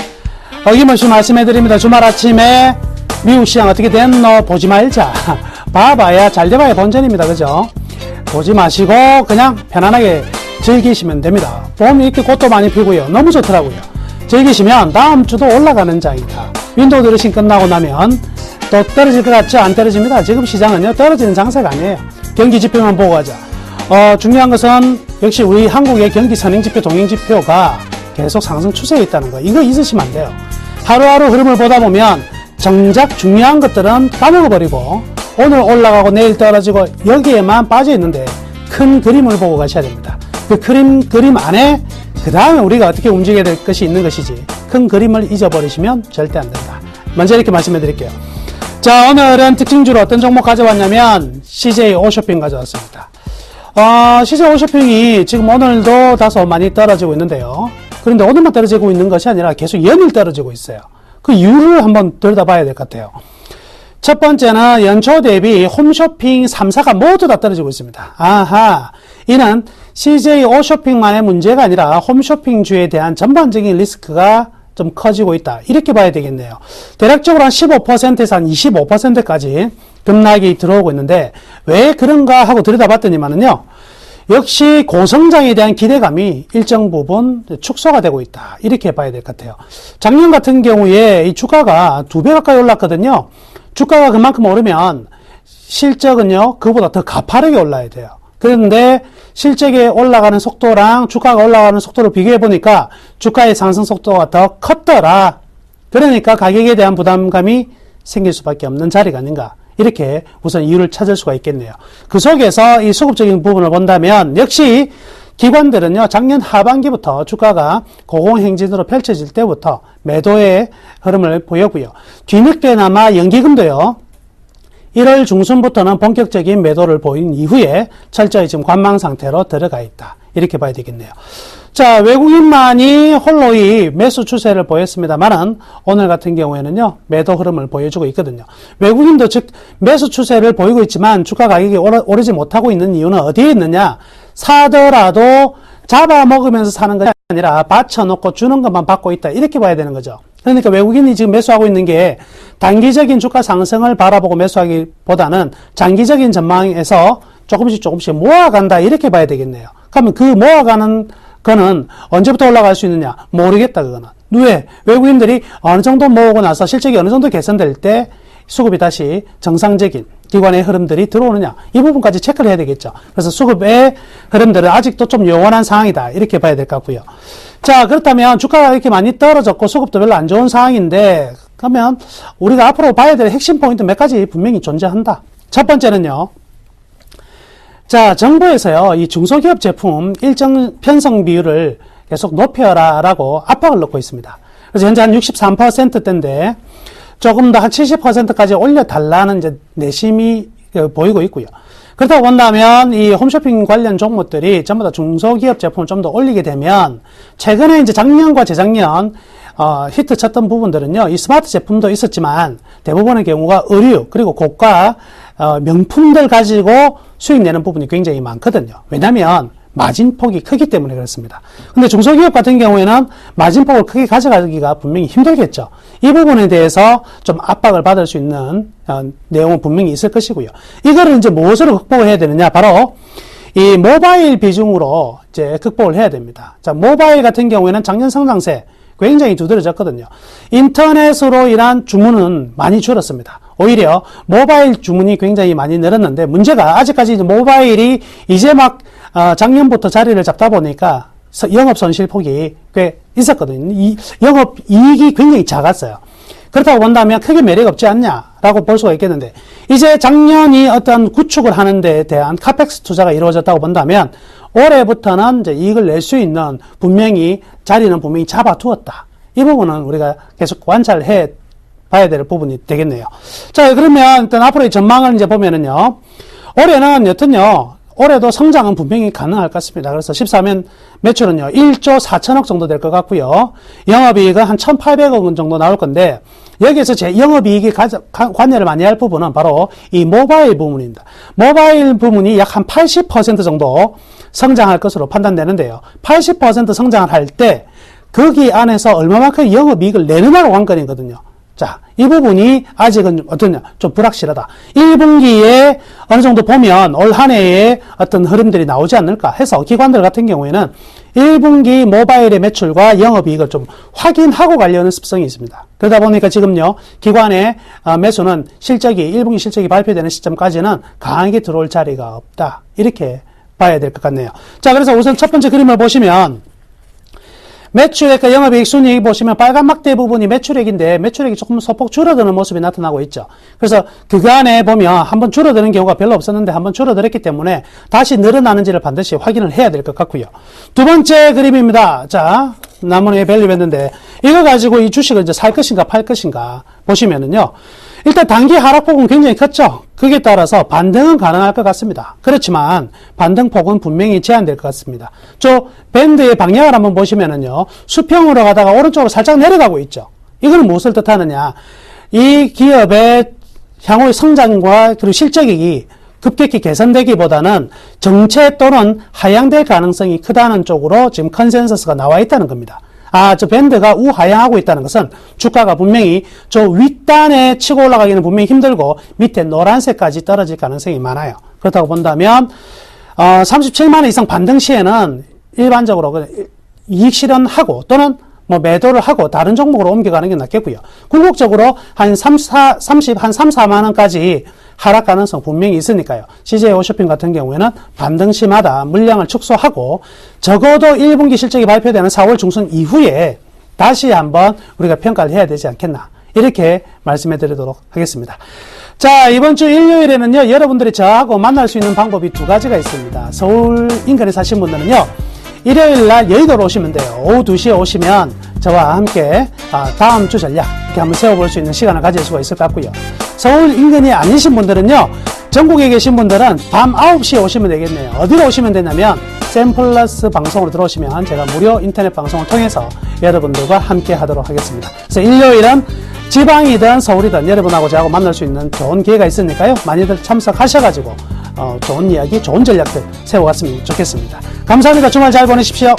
어김없이 말씀해드립니다. 주말 아침에 미국 시장 어떻게 됐노 보지 말자. 봐봐야 잘 돼봐야 본전입니다. 그죠? 보지 마시고 그냥 편안하게 즐기시면 됩니다. 봄이 이렇게 꽃도 많이 피고요. 너무 좋더라고요. 즐기시면 다음 주도 올라가는 장이다. 윈도우 드레싱 끝나고 나면 또 떨어질 것 같죠? 안 떨어집니다. 지금 시장은요, 떨어지는 장세가 아니에요. 경기 지표만 보고 가자. 중요한 것은 역시 우리 한국의 경기 선행지표, 동행지표가 계속 상승 추세에 있다는 거. 이거 잊으시면 안 돼요. 하루하루 흐름을 보다 보면 정작 중요한 것들은 까먹어버리고 오늘 올라가고 내일 떨어지고 여기에만 빠져 있는데 큰 그림을 보고 가셔야 됩니다. 그 그림 안에 그 다음에 우리가 어떻게 움직여야 될 것이 있는 것이지 큰 그림을 잊어버리시면 절대 안 된다. 먼저 이렇게 말씀해 드릴게요. 자, 오늘은 특징주로 어떤 종목 가져왔냐면 CJ 오쇼핑 가져왔습니다. 시세 홈쇼핑이 지금 오늘도 다소 많이 떨어지고 있는데요. 그런데 오늘만 떨어지고 있는 것이 아니라 계속 연일 떨어지고 있어요. 그 이유를 한번 들여다봐야 될 것 같아요. 첫 번째는 연초 대비 홈쇼핑 3사가 모두 다 떨어지고 있습니다. 아하, 이는 CJ 오쇼핑만의 문제가 아니라 홈쇼핑주에 대한 전반적인 리스크가 좀 커지고 있다. 이렇게 봐야 되겠네요. 대략적으로 한 15%에서 한 25%까지 급락이 들어오고 있는데 왜 그런가 하고 들여다봤더니만은요. 역시 고성장에 대한 기대감이 일정 부분 축소가 되고 있다. 이렇게 봐야 될 것 같아요. 작년 같은 경우에 이 주가가 2배 가까이 올랐거든요. 주가가 그만큼 오르면 실적은요, 그보다 더 가파르게 올라야 돼요. 그런데 실적이 올라가는 속도랑 주가가 올라가는 속도를 비교해 보니까 주가의 상승 속도가 더 컸더라. 그러니까 가격에 대한 부담감이 생길 수밖에 없는 자리가 아닌가. 이렇게 우선 이유를 찾을 수가 있겠네요. 그 속에서 이 수급적인 부분을 본다면 역시 기관들은요, 작년 하반기부터 주가가 고공행진으로 펼쳐질 때부터 매도의 흐름을 보였고요. 뒤늦게나마 연기금도요, 1월 중순부터는 본격적인 매도를 보인 이후에 철저히 지금 관망 상태로 들어가 있다. 이렇게 봐야 되겠네요. 자, 외국인만이 홀로 이 매수 추세를 보였습니다만은 오늘 같은 경우에는요, 매도 흐름을 보여주고 있거든요. 외국인도 즉 매수 추세를 보이고 있지만 주가 가격이 오르지 못하고 있는 이유는 어디에 있느냐? 사더라도 잡아먹으면서 사는 것이 아니라 받쳐놓고 주는 것만 받고 있다. 이렇게 봐야 되는 거죠. 그러니까 외국인이 지금 매수하고 있는 게 단기적인 주가 상승을 바라보고 매수하기보다는 장기적인 전망에서 조금씩 모아간다. 이렇게 봐야 되겠네요. 그러면 그 모아가는 거는 언제부터 올라갈 수 있느냐? 모르겠다, 그거는. 왜? 외국인들이 어느 정도 모으고 나서 실적이 어느 정도 개선될 때 수급이 다시 정상적인 기관의 흐름들이 들어오느냐? 이 부분까지 체크를 해야 되겠죠. 그래서 수급의 흐름들은 아직도 좀 요원한 상황이다. 이렇게 봐야 될 것 같고요. 자, 그렇다면 주가가 이렇게 많이 떨어졌고 수급도 별로 안 좋은 상황인데, 그러면 우리가 앞으로 봐야 될 핵심 포인트 몇 가지 분명히 존재한다. 첫 번째는요. 자, 정부에서요, 이 중소기업 제품 일정 편성 비율을 계속 높여라라고 압박을 넣고 있습니다. 그래서 현재 한 63%대인데 조금 더 한 70%까지 올려달라는 이제 내심이 보이고 있고요. 그렇다고 본다면 이 홈쇼핑 관련 종목들이 전부 다 중소기업 제품을 좀 더 올리게 되면 최근에 이제 작년과 재작년 히트 쳤던 부분들은요, 이 스마트 제품도 있었지만 대부분의 경우가 의류 그리고 고가 명품들 가지고 수익 내는 부분이 굉장히 많거든요. 왜냐하면 마진폭이 크기 때문에 그렇습니다. 근데 중소기업 같은 경우에는 마진폭을 크게 가져가기가 분명히 힘들겠죠. 이 부분에 대해서 좀 압박을 받을 수 있는 내용은 분명히 있을 것이고요. 이거를 이제 무엇으로 극복을 해야 되느냐? 바로 이 모바일 비중으로 이제 극복을 해야 됩니다. 자, 모바일 같은 경우에는 작년 성장세 굉장히 두드러졌거든요. 인터넷으로 인한 주문은 많이 줄었습니다. 오히려 모바일 주문이 굉장히 많이 늘었는데 문제가 아직까지 모바일이 이제 막 작년부터 자리를 잡다 보니까 영업 손실폭이 꽤 있었거든요. 이 영업 이익이 굉장히 작았어요. 그렇다고 본다면 크게 매력 없지 않냐라고 볼 수가 있겠는데 이제 작년이 어떤 구축을 하는 데에 대한 카펙스 투자가 이루어졌다고 본다면 올해부터는 이제 이익을 낼 수 있는 자리는 분명히 잡아두었다. 이 부분은 우리가 계속 관찰해 봐야 될 부분이 되겠네요. 자, 그러면 일단 앞으로의 전망을 이제 보면은요. 올해는 여튼요. 올해도 성장은 분명히 가능할 것 같습니다. 그래서 14면 매출은요. 1조 4천억 정도 될 것 같고요. 영업이익은 한 1,800억 원 정도 나올 건데 여기에서 제 영업이익이 관여를 많이 할 부분은 바로 이 모바일 부분입니다. 모바일 부분이 약 한 80% 정도 성장할 것으로 판단되는데요. 80% 성장을 할 때 거기 안에서 얼마만큼 영업이익을 내느냐가 관건이거든요. 자, 이 부분이 아직은 어떠냐? 좀 불확실하다. 1분기에 어느 정도 보면 올 한 해에 어떤 흐름들이 나오지 않을까 해서 기관들 같은 경우에는 1분기 모바일의 매출과 영업이익을 좀 확인하고 가려는 습성이 있습니다. 그러다 보니까 지금요, 기관의 매수는 1분기 실적이 발표되는 시점까지는 강하게 들어올 자리가 없다. 이렇게 봐야 될 것 같네요. 자, 그래서 우선 첫 번째 그림을 보시면 매출액과 영업이익 순이익 보시면 빨간 막대 부분이 매출액인데 매출액이 조금 소폭 줄어드는 모습이 나타나고 있죠. 그래서 그간에 보면 한번 줄어드는 경우가 별로 없었는데 한번 줄어들었기 때문에 다시 늘어나는지를 반드시 확인을 해야 될 것 같고요. 두 번째 그림입니다. 자, 나무의 밸류밴드인데 이거 가지고 이 주식을 이제 살 것인가 팔 것인가 보시면은요. 일단 단기 하락폭은 굉장히 컸죠. 그에 따라서 반등은 가능할 것 같습니다. 그렇지만 반등폭은 분명히 제한될 것 같습니다. 저 밴드의 방향을 한번 보시면은요, 수평으로 가다가 오른쪽으로 살짝 내려가고 있죠. 이거는 무엇을 뜻하느냐? 이 기업의 향후의 성장과 그리고 실적이 급격히 개선되기보다는 정체 또는 하향될 가능성이 크다는 쪽으로 지금 컨센서스가 나와 있다는 겁니다. 저 밴드가 우하향하고 있다는 것은 주가가 분명히 저 윗단에 치고 올라가기는 분명히 힘들고 밑에 노란색까지 떨어질 가능성이 많아요. 그렇다고 본다면 37만원 이상 반등 시에는 일반적으로 이익 실현하고 또는 뭐 매도를 하고 다른 종목으로 옮겨가는 게 낫겠고요. 궁극적으로 한 4만원까지 하락 가능성 분명히 있으니까요. CJ 홈쇼핑 같은 경우에는 반등 시마다 물량을 축소하고 적어도 1분기 실적이 발표되는 4월 중순 이후에 다시 한번 우리가 평가를 해야 되지 않겠나. 이렇게 말씀해 드리도록 하겠습니다. 자, 이번 주 일요일에는요, 여러분들이 저하고 만날 수 있는 방법이 두 가지가 있습니다. 서울 인근에 사신 분들은요, 일요일 날 여의도로 오시면 돼요. 오후 2시에 오시면 저와 함께 다음 주 전략 이렇게 한번 세워볼 수 있는 시간을 가질 수가 있을 것 같고요. 서울 인근이 아니신 분들은요, 전국에 계신 분들은 밤 9시에 오시면 되겠네요. 어디로 오시면 되냐면 샘플러스 방송으로 들어오시면 제가 무료 인터넷 방송을 통해서 여러분들과 함께 하도록 하겠습니다. 그래서 일요일은 지방이든 서울이든 여러분하고 저하고 만날 수 있는 좋은 기회가 있으니까요. 많이들 참석하셔가지고 좋은 이야기, 좋은 전략들 세워갔으면 좋겠습니다. 감사합니다. 주말 잘 보내십시오.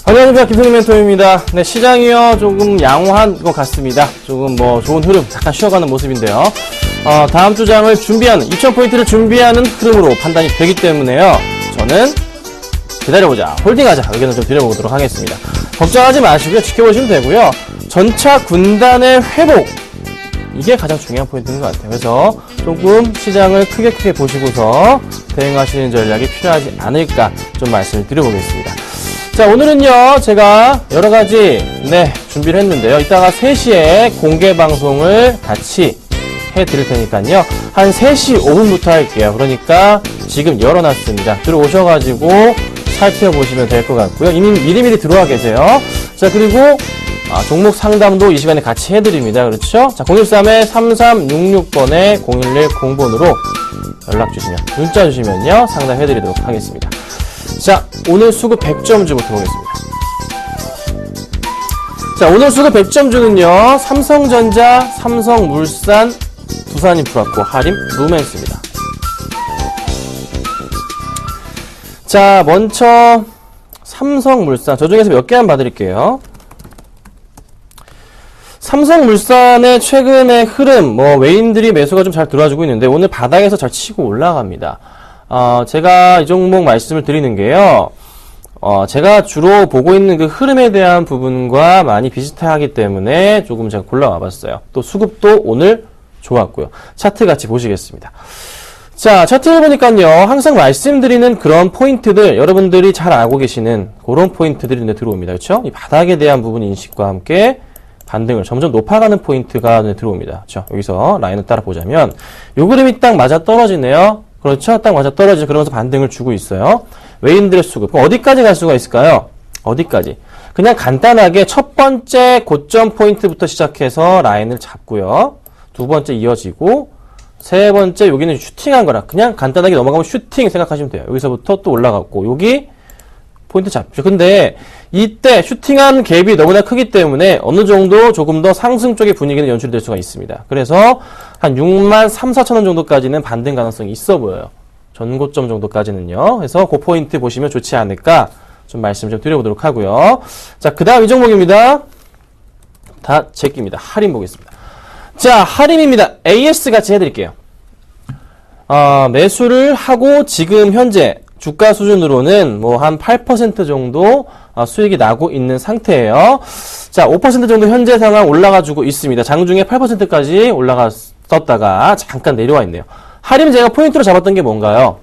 안녕하십니까, 김성민 멘토입니다. 네, 시장이요 조금 양호한 것 같습니다. 조금 좋은 흐름, 잠깐 쉬어가는 모습인데요. 다음 주 장을 준비하는 2,000포인트를 준비하는 흐름으로 판단이 되기 때문에요. 저는 기다려보자, 홀딩하자 의견을 좀 드려보도록 하겠습니다. 걱정하지 마시고요, 지켜보시면 되고요. 전차 군단의 회복, 이게 가장 중요한 포인트인 것 같아요. 그래서 조금 시장을 크게 보시고서 대응하시는 전략이 필요하지 않을까 좀 말씀을 드려보겠습니다. 자, 오늘은요, 제가 여러가지, 준비를 했는데요. 이따가 3시에 공개 방송을 같이 해드릴 테니까요. 한 3시 5분부터 할게요. 그러니까 지금 열어놨습니다. 들어오셔가지고 살펴보시면 될 것 같고요. 이미 미리미리 들어와 계세요. 자, 그리고 종목 상담도 이 시간에 같이 해드립니다. 그렇죠? 자, 013-3366번에 0110번으로 연락주시면, 문자 주시면요, 상담해드리도록 하겠습니다. 자, 오늘 수급 100점주부터 보겠습니다. 자, 오늘 수급 100점주는요, 삼성전자, 삼성물산, 두산인프라코, 하림, 루멘스입니다. 자, 먼저 삼성물산, 저 중에서 몇 개만 봐드릴게요. 삼성물산의 최근의 흐름, 외인들이 매수가 좀 잘 들어와주고 있는데, 오늘 바닥에서 잘 치고 올라갑니다. 제가 이 종목 말씀을 드리는 게요, 제가 주로 보고 있는 그 흐름에 대한 부분과 많이 비슷하기 때문에 조금 제가 골라와 봤어요. 또 수급도 오늘 좋았고요. 차트 같이 보시겠습니다. 자, 차트를 보니까요, 항상 말씀드리는 그런 포인트들, 여러분들이 잘 알고 계시는 그런 포인트들이 눈에 들어옵니다. 그렇죠? 이 바닥에 대한 부분 인식과 함께 반등을 점점 높아가는 포인트가 눈에 들어옵니다. 그렇죠? 여기서 라인을 따라 보자면 요 그림이 딱 맞아 떨어지네요. 그렇죠? 딱 맞아 떨어지죠. 그러면서 반등을 주고 있어요. 외인들의 수급. 그럼 어디까지 갈 수가 있을까요? 어디까지? 그냥 간단하게 첫 번째 고점 포인트부터 시작해서 라인을 잡고요. 두 번째 이어지고, 세 번째 여기는 슈팅한 거라 그냥 간단하게 넘어가면 슈팅 생각하시면 돼요. 여기서부터 또 올라갔고 여기 포인트 잡죠. 근데 이때 슈팅한 갭이 너무나 크기 때문에 어느 정도 조금 더 상승 쪽의 분위기는 연출될 수가 있습니다. 그래서 한 6만 3, 4천 원 정도까지는 반등 가능성이 있어 보여요. 전고점 정도까지는요. 그래서 그 포인트 보시면 좋지 않을까 좀 말씀 좀 드려보도록 하고요. 자, 그 다음 이 종목입니다. 다 제끼입니다. 할인 보겠습니다. 자, 할인입니다. AS 같이 해드릴게요. 매수를 하고 지금 현재 주가 수준으로는 뭐 한 8% 정도 수익이 나고 있는 상태예요. 자, 5% 정도 현재 상황 올라가지고 있습니다. 장중에 8%까지 올라갔었다가 잠깐 내려와 있네요. 할인 제가 포인트로 잡았던 게 뭔가요?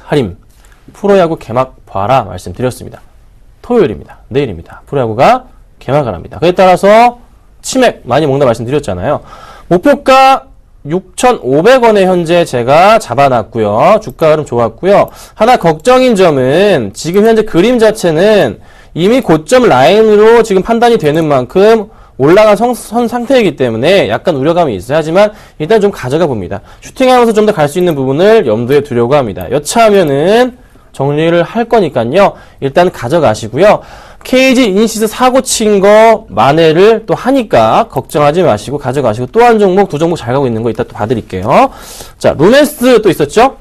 할인 프로야구 개막 봐라 말씀드렸습니다. 토요일입니다. 내일입니다. 프로야구가 개막을 합니다. 그에 따라서 치맥 많이 먹는다 말씀드렸잖아요. 목표가 6,500원에 현재 제가 잡아놨고요. 주가 흐름 좋았고요. 하나 걱정인 점은 지금 현재 그림 자체는 이미 고점 라인으로 지금 판단이 되는 만큼 올라간 선 상태이기 때문에 약간 우려감이 있어요. 하지만 일단 좀 가져가 봅니다. 슈팅하면서 좀 더 갈 수 있는 부분을 염두에 두려고 합니다. 여차하면은 정리를 할 거니까요. 일단 가져가시고요. KG 이니시스 사고 친 거 만회를 또 하니까 걱정하지 마시고 가져가시고 또 한 종목, 두 종목 잘 가고 있는 거 이따 또 봐드릴게요. 자, 루멘스 또 있었죠?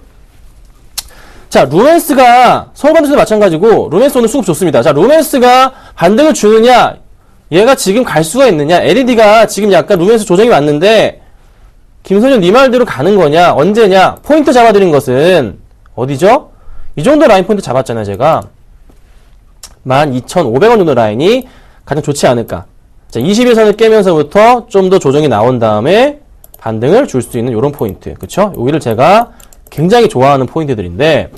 자, 루멘스가 서울반도체도 마찬가지고 루멘스 오늘 수급 좋습니다. 자, 루멘스가 반등을 주느냐 얘가 지금 갈 수가 있느냐 LED가 지금 약간 루멘스 조정이 왔는데 김선현 네 말대로 가는 거냐 언제냐 포인트 잡아드린 것은 어디죠? 이 정도 라인 포인트 잡았잖아요. 제가 12,500원 정도 라인이 가장 좋지 않을까. 자, 21선을 깨면서부터 좀 더 조정이 나온 다음에 반등을 줄 수 있는 이런 포인트. 그쵸? 여기를 제가 굉장히 좋아하는 포인트들인데,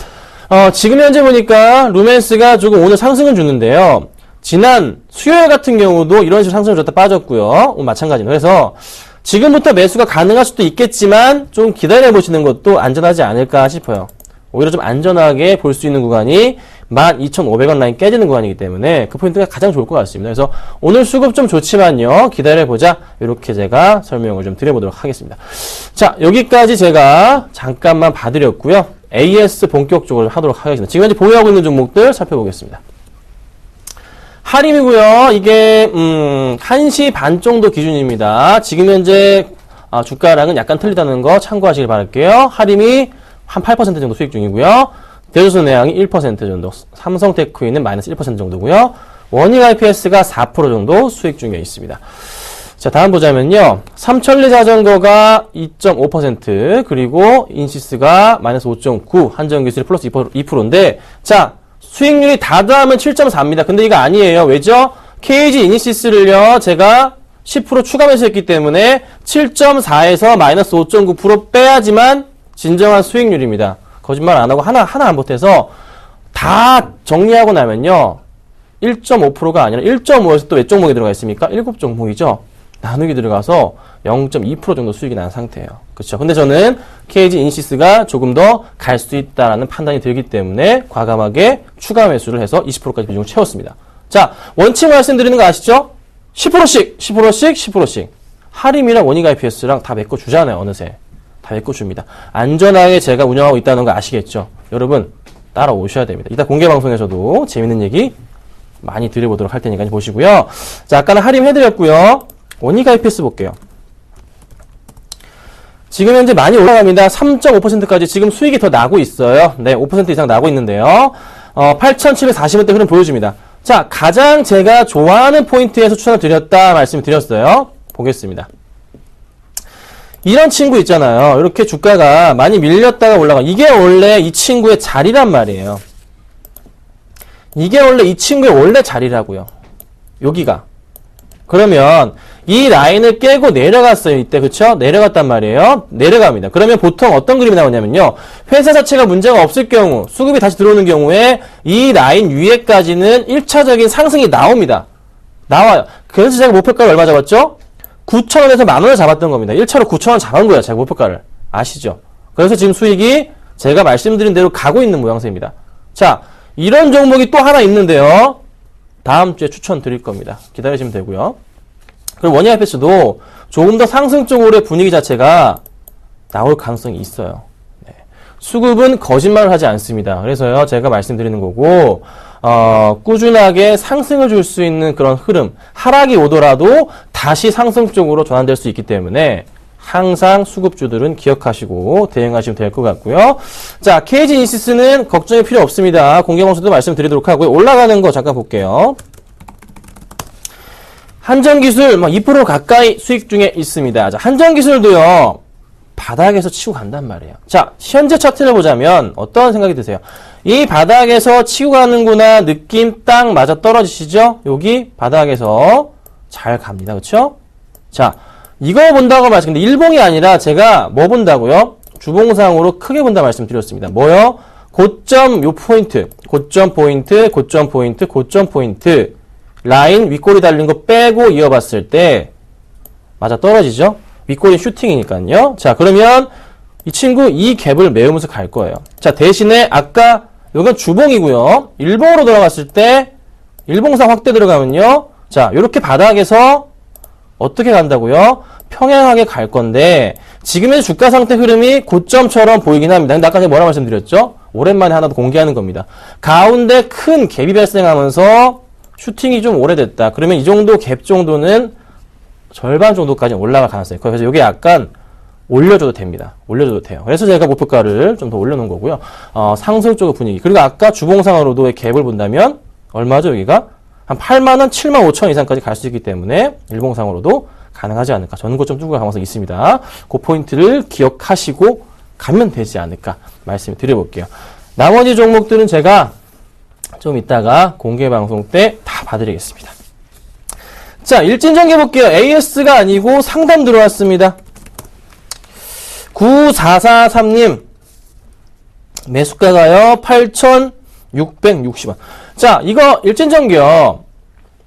지금 현재 보니까 루멘스가 조금 오늘 상승을 주는데요. 지난 수요일 같은 경우도 이런 식으로 상승을 줬다 빠졌고요. 마찬가지입니다. 그래서 지금부터 매수가 가능할 수도 있겠지만 좀 기다려보시는 것도 안전하지 않을까 싶어요. 오히려 좀 안전하게 볼 수 있는 구간이 12,500원 라인 깨지는 구간이기 때문에 그 포인트가 가장 좋을 것 같습니다. 그래서 오늘 수급 좀 좋지만요. 기다려보자. 이렇게 제가 설명을 좀 드려보도록 하겠습니다. 자, 여기까지 제가 잠깐만 봐드렸고요. AS 본격적으로 하도록 하겠습니다. 지금 현재 보유하고 있는 종목들 살펴보겠습니다. 할인이고요. 이게 1시 반 정도 기준입니다. 지금 현재 주가랑은 약간 틀리다는 거 참고하시길 바랄게요. 할인이 한 8% 정도 수익 중이고요. 대조선해양이 1% 정도, 삼성테크인은 마이너스 1% 정도고요. 원익 IPS가 4% 정도 수익 중에 있습니다. 자, 다음 보자면요. 삼천리자전거가 2.5%, 그리고 인시스가 마이너스 5.9, 한정기술이 플러스 2%인데, 자, 수익률이 다 더하면 7.4입니다. 근데 이거 아니에요. 왜죠? KG 이니시스를요, 제가 10% 추가 매수했기 때문에 7.4에서 마이너스 5.9% 빼야지만 진정한 수익률입니다. 거짓말 안 하고 하나 안 보태서 다 정리하고 나면요. 1.5%가 아니라 1.5에서 또 몇 종목이 들어가 있습니까? 7종목이죠. 나누기 들어가서 0.2% 정도 수익이 난 상태예요. 그렇죠? 근데 저는 KG 인시스가 조금 더 갈 수 있다라는 판단이 들기 때문에 과감하게 추가 매수를 해서 20%까지 비중을 채웠습니다. 자, 원칙 말씀드리는 거 아시죠? 10%씩, 10%씩, 10%씩. 하림이랑 원익 IPS랑 다 메꿔주잖아요. 어느새. 다 메꿔줍니다. 안전하게 제가 운영하고 있다는 거 아시겠죠? 여러분, 따라오셔야 됩니다. 이따 공개방송에서도 재밌는 얘기 많이 드려보도록 할 테니까 보시고요. 자, 아까는 할인 해드렸고요. 원익 IPS 볼게요. 지금 현재 많이 올라갑니다. 3.5%까지 지금 수익이 더 나고 있어요. 네, 5% 이상 나고 있는데요. 8,740원대 흐름 보여줍니다. 자, 가장 제가 좋아하는 포인트에서 추천을 드렸다 말씀을 드렸어요. 보겠습니다. 이런 친구 있잖아요. 이렇게 주가가 많이 밀렸다가 올라가. 이게 원래 이 친구의 자리란 말이에요. 이게 원래 이 친구의 원래 자리라고요. 여기가. 그러면 이 라인을 깨고 내려갔어요. 이때. 그쵸? 내려갔단 말이에요. 내려갑니다. 그러면 보통 어떤 그림이 나오냐면요. 회사 자체가 문제가 없을 경우, 수급이 다시 들어오는 경우에 이 라인 위에까지는 1차적인 상승이 나옵니다. 나와요. 그래서 제가 목표가를 얼마 잡았죠? 9,000원에서 만원을 잡았던 겁니다. 1차로 9,000원 잡은 거예요. 제가 목표가를. 아시죠? 그래서 지금 수익이 제가 말씀드린 대로 가고 있는 모양새입니다. 자, 이런 종목이 또 하나 있는데요. 다음 주에 추천 드릴 겁니다. 기다리시면 되고요. 그리고 원익 IPS도 조금 더 상승 쪽으로의 분위기 자체가 나올 가능성이 있어요. 네. 수급은 거짓말을 하지 않습니다. 그래서요, 제가 말씀드리는 거고, 꾸준하게 상승을 줄 수 있는 그런 흐름, 하락이 오더라도 다시 상승 쪽으로 전환될 수 있기 때문에 항상 수급주들은 기억하시고 대응하시면 될 것 같고요. 자, KG인시스는 걱정이 필요 없습니다. 공개방송도 말씀드리도록 하고요. 올라가는 거 잠깐 볼게요. 한전기술 2% 가까이 수익 중에 있습니다. 자, 한전기술도요, 바닥에서 치고 간단 말이에요. 자, 현재 차트를 보자면 어떤 생각이 드세요? 이 바닥에서 치고 가는구나 느낌 딱 맞아 떨어지시죠? 여기 바닥에서 잘 갑니다. 그쵸? 자, 이거 본다고 말씀드렸는데 일봉이 아니라 제가 뭐 본다고요? 주봉상으로 크게 본다 말씀드렸습니다. 뭐요? 고점 요 포인트, 고점 포인트, 고점 포인트, 고점 포인트 라인 윗꼬리 달린 거 빼고 이어봤을 때 맞아 떨어지죠? 윗꼬리 슈팅이니까요. 자, 그러면 이 친구 이 갭을 메우면서 갈 거예요. 자, 대신에 아까 이건 주봉이고요. 일봉으로 들어갔을 때 일봉상 확대 들어가면요. 자, 이렇게 바닥에서 어떻게 간다고요? 평행하게 갈 건데 지금의 주가 상태 흐름이 고점처럼 보이긴 합니다. 근데 아까 제가 뭐라 말씀드렸죠? 오랜만에 하나 더 공개하는 겁니다. 가운데 큰 갭이 발생하면서 슈팅이 좀 오래됐다. 그러면 이 정도 갭 정도는 절반 정도까지 올라갈 가능성이 있고요. 그래서 이게 약간 올려줘도 됩니다. 올려줘도 돼요. 그래서 제가 목표가를 좀 더 올려놓은 거고요. 상승 쪽의 분위기. 그리고 아까 주봉상으로도의 갭을 본다면 얼마죠? 여기가 한 8만원, 7만 5천 이상까지 갈 수 있기 때문에 일봉상으로도 가능하지 않을까. 전고점 뚫고 갈 가능성이 있습니다. 그 포인트를 기억하시고 가면 되지 않을까 말씀을 드려볼게요. 나머지 종목들은 제가 좀 이따가 공개방송 때 다 봐드리겠습니다. 자, 일진전개 볼게요. AS가 아니고 상담 들어왔습니다. 9443님 매수가가요 8,660원. 자, 이거 일진전기요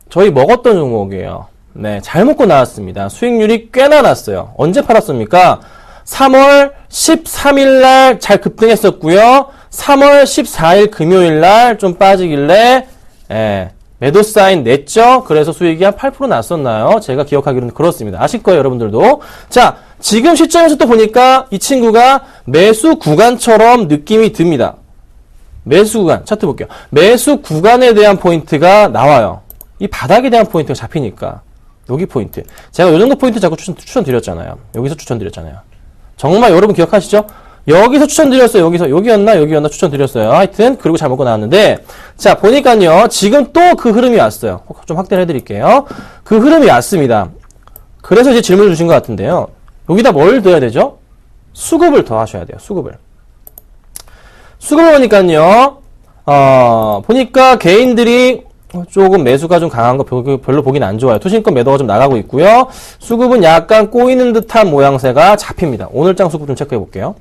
저희 먹었던 종목이에요. 네, 잘 먹고 나왔습니다. 수익률이 꽤나 났어요. 언제 팔았습니까? 3월 13일날 잘 급등했었고요. 3월 14일 금요일날 좀 빠지길래 매도 사인 냈죠. 그래서 수익이 한 8% 났었나요? 제가 기억하기로는 그렇습니다. 아실 거예요, 여러분들도. 자, 지금 시점에서 또 보니까 이 친구가 매수 구간처럼 느낌이 듭니다. 매수 구간, 차트 볼게요. 매수 구간에 대한 포인트가 나와요. 이 바닥에 대한 포인트가 잡히니까. 여기 포인트. 제가 이 정도 포인트 자꾸 추천드렸잖아요. 여기서 추천드렸잖아요. 정말 여러분 기억하시죠? 여기서 추천드렸어요. 여기였나 추천드렸어요. 하여튼 그리고 잘 먹고 나왔는데 자, 보니까요. 지금 또 그 흐름이 왔어요. 좀 확대를 해드릴게요. 그 흐름이 왔습니다. 그래서 이제 질문을 주신 것 같은데요. 여기다 뭘 넣어야 되죠? 수급을 더 하셔야 돼요. 수급을 보니까요. 보니까 개인들이 조금 매수가 좀 강한 거 별로 보긴 안 좋아요. 투신권 매도가 좀 나가고 있고요. 수급은 약간 꼬이는 듯한 모양새가 잡힙니다. 오늘 장 수급 좀 체크해 볼게요.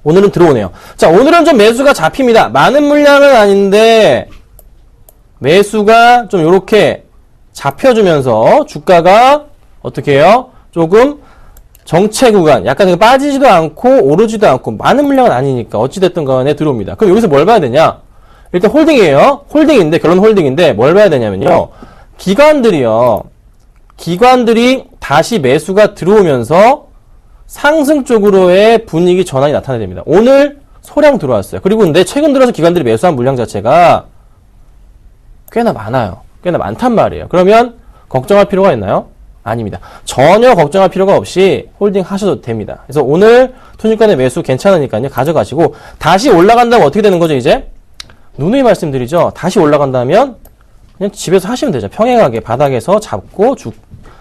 오늘은 들어오네요. 자, 오늘은 좀 매수가 잡힙니다. 많은 물량은 아닌데 매수가 좀 이렇게 잡혀주면서 주가가 어떻게 해요? 조금 정체 구간, 약간 빠지지도 않고 오르지도 않고 많은 물량은 아니니까 어찌됐든 간에 들어옵니다. 그럼 여기서 뭘 봐야 되냐? 일단 홀딩이에요. 결론 홀딩인데 뭘 봐야 되냐면요. 기관들이 다시 매수가 들어오면서 상승 쪽으로의 분위기 전환이 나타나야 됩니다. 오늘 소량 들어왔어요. 그리고 근데 최근 들어서 기관들이 매수한 물량 자체가 꽤나 많아요. 꽤나 많단 말이에요. 그러면 걱정할 필요가 있나요? 아닙니다. 전혀 걱정할 필요가 없이 홀딩 하셔도 됩니다. 그래서 오늘 투신권의 매수 괜찮으니까요. 가져가시고 다시 올라간다면 어떻게 되는 거죠, 이제? 누누이 말씀드리죠. 다시 올라간다면 그냥 집에서 하시면 되죠. 평행하게 바닥에서 잡고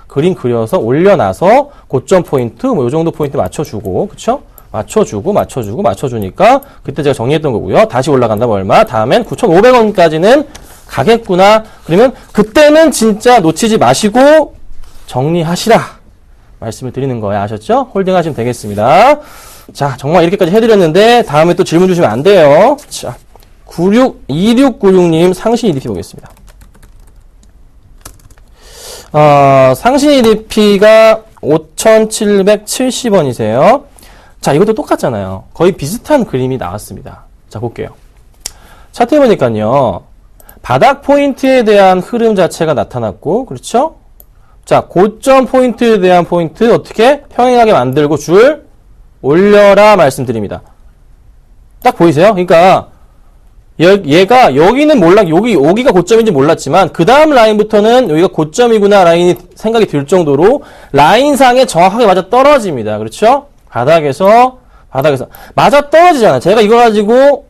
그림 그려서 올려놔서 고점 포인트 뭐 요 정도 포인트 맞춰주고, 그쵸? 맞춰주니까 그때 제가 정리했던 거고요. 다시 올라간다면 얼마? 다음엔 9,500원까지는 가겠구나. 그러면 그때는 진짜 놓치지 마시고 정리하시라 말씀을 드리는 거예요. 아셨죠? 홀딩 하시면 되겠습니다. 자, 정말 이렇게까지 해드렸는데 다음에 또 질문 주시면 안 돼요. 자, 2696님 상신 EDP 보겠습니다. 상신 EDP가 5,770원이세요. 자, 이것도 똑같잖아요. 거의 비슷한 그림이 나왔습니다. 자, 볼게요. 차트에 보니까요. 바닥 포인트에 대한 흐름 자체가 나타났고, 그렇죠? 자, 고점 포인트에 대한 포인트 어떻게 평행하게 만들고 줄 올려라 말씀드립니다. 딱 보이세요? 그러니까 얘가 여기는 여기가 고점인지 몰랐지만 그 다음 라인부터는 여기가 고점이구나 라인이 생각이 들 정도로 라인상에 정확하게 맞아 떨어집니다. 그렇죠? 바닥에서 맞아 떨어지잖아요. 제가 이거 가지고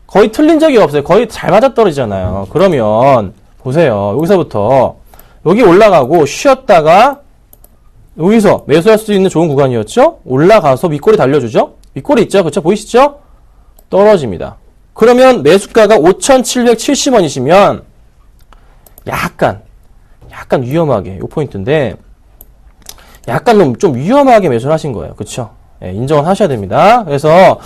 거의 틀린 적이 없어요. 거의 잘 맞아 떨어지잖아요. 그러면 보세요. 여기서부터 여기 올라가고 쉬었다가 여기서 매수할 수 있는 좋은 구간이었죠? 올라가서 윗꼬리 달려주죠? 윗꼬리 있죠? 그렇죠? 보이시죠? 떨어집니다. 그러면 매수가가 5,770원이시면 약간 위험하게 요 포인트인데 약간 좀 위험하게 매수를 하신 거예요. 그렇죠? 예, 인정을 하셔야 됩니다. 그래서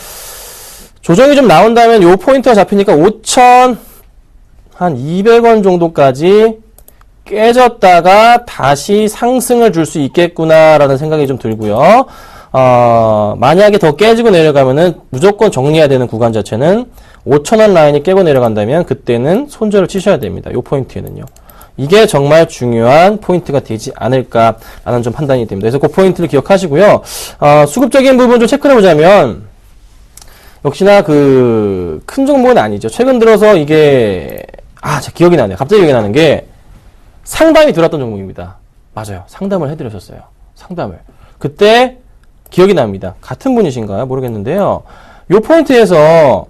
조정이 좀 나온다면 요 포인트가 잡히니까 5,200원 정도까지 깨졌다가 다시 상승을 줄 수 있겠구나라는 생각이 좀 들고요. 만약에 더 깨지고 내려가면은 무조건 정리해야 되는 구간 자체는 5,000원 라인이 깨고 내려간다면 그때는 손절을 치셔야 됩니다. 요 포인트에는요. 이게 정말 중요한 포인트가 되지 않을까라는 좀 판단이 됩니다. 그래서 그 포인트를 기억하시고요. 수급적인 부분 좀 체크를 해보자면 역시나 그 큰 종목은 아니죠. 최근 들어서 이게 제 기억이 나네요. 갑자기 기억이 나는 게 상담이 들어왔던 종목입니다. 맞아요. 상담을 해드렸었어요. 상담을. 그때 기억이 납니다. 같은 분이신가요? 모르겠는데요. 요 포인트에서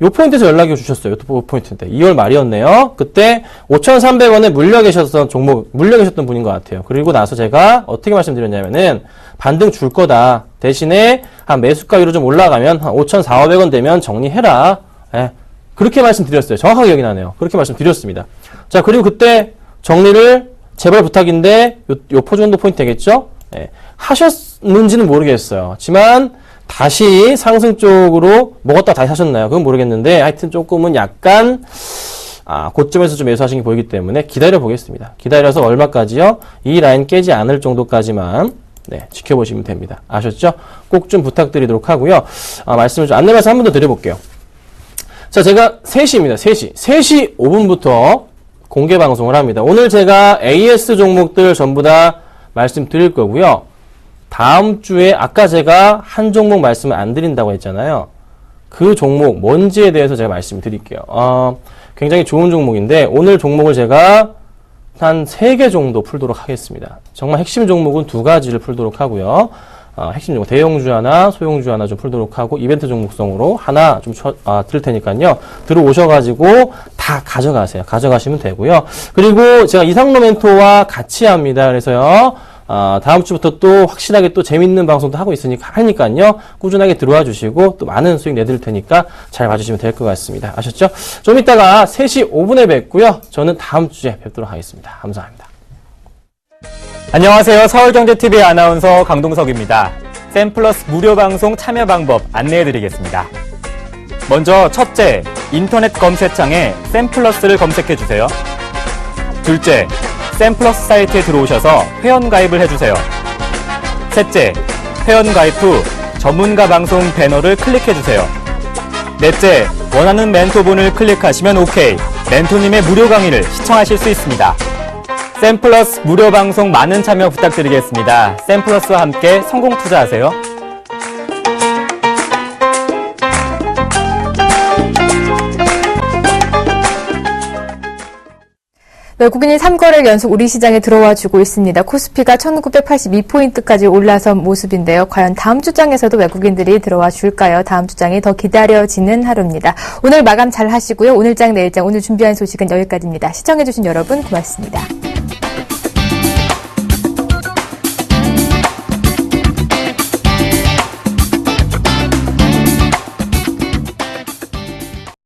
연락이 주셨어요. 요 포인트인데 2월 말이었네요. 그때 5,300원에 물려 계셨던 분인 것 같아요. 그리고 나서 제가 어떻게 말씀드렸냐면은 반등 줄 거다. 대신에 한 매수가위로 좀 올라가면 한 5,400원 되면 정리해라. 예. 그렇게 말씀드렸어요. 정확하게 기억이 나네요. 그렇게 말씀드렸습니다. 자, 그리고 그때 정리를 제발 부탁인데 요 포 정도 포인트 되겠죠? 예. 하셨는지는 모르겠어요. 하지만 다시 상승 쪽으로 먹었다 다시 사셨나요? 그건 모르겠는데 하여튼 조금은 약간 고점에서 좀 매수하신 게 보이기 때문에 기다려 보겠습니다. 기다려서 얼마까지요? 이 라인 깨지 않을 정도까지만 지켜보시면 됩니다. 아셨죠? 꼭 좀 부탁드리도록 하고요. 말씀을 좀 안내 말씀 한 번 더 드려볼게요. 자, 제가 3시입니다. 3시 5분부터 공개 방송을 합니다. 오늘 제가 AS 종목들 전부 다 말씀드릴 거고요. 다음 주에 아까 제가 한 종목 말씀을 안 드린다고 했잖아요. 그 종목 뭔지에 대해서 제가 말씀드릴게요. 굉장히 좋은 종목인데 오늘 종목을 제가 한 3개 정도 풀도록 하겠습니다. 정말 핵심 종목은 2가지를 풀도록 하고요. 핵심 종목 대형주 하나, 소형주 하나 좀 풀도록 하고 이벤트 종목성으로 하나 좀 드릴 테니까요. 들어오셔가지고 다 가져가세요. 가져가시면 되고요. 그리고 제가 이상로 멘토와 같이 합니다. 그래서요. 다음 주부터 또 확실하게 또 재밌는 방송도 하고 하니까요. 꾸준하게 들어와 주시고 또 많은 수익 내드릴 테니까 잘 봐주시면 될 것 같습니다. 아셨죠? 좀 이따가 3시 5분에 뵙고요. 저는 다음 주에 뵙도록 하겠습니다. 감사합니다. 안녕하세요. 서울경제TV 아나운서 강동석입니다. 샘플러스 무료 방송 참여 방법 안내해드리겠습니다. 먼저 첫째, 인터넷 검색창에 샘플러스를 검색해주세요. 둘째, 샘플러스 사이트에 들어오셔서 회원가입을 해주세요. 셋째, 회원가입 후 전문가 방송 배너를 클릭해주세요. 넷째, 원하는 멘토분을 클릭하시면 OK. 멘토님의 무료 강의를 시청하실 수 있습니다. 샘플러스 무료 방송 많은 참여 부탁드리겠습니다. 샘플러스와 함께 성공 투자하세요. 외국인이 3거래일 연속 우리 시장에 들어와 주고 있습니다. 코스피가 1982포인트까지 올라선 모습인데요. 과연 다음 주장에서도 외국인들이 들어와 줄까요? 다음 주장이 더 기다려지는 하루입니다. 오늘 마감 잘 하시고요. 오늘 장, 내일 장, 오늘 준비한 소식은 여기까지입니다. 시청해주신 여러분 고맙습니다.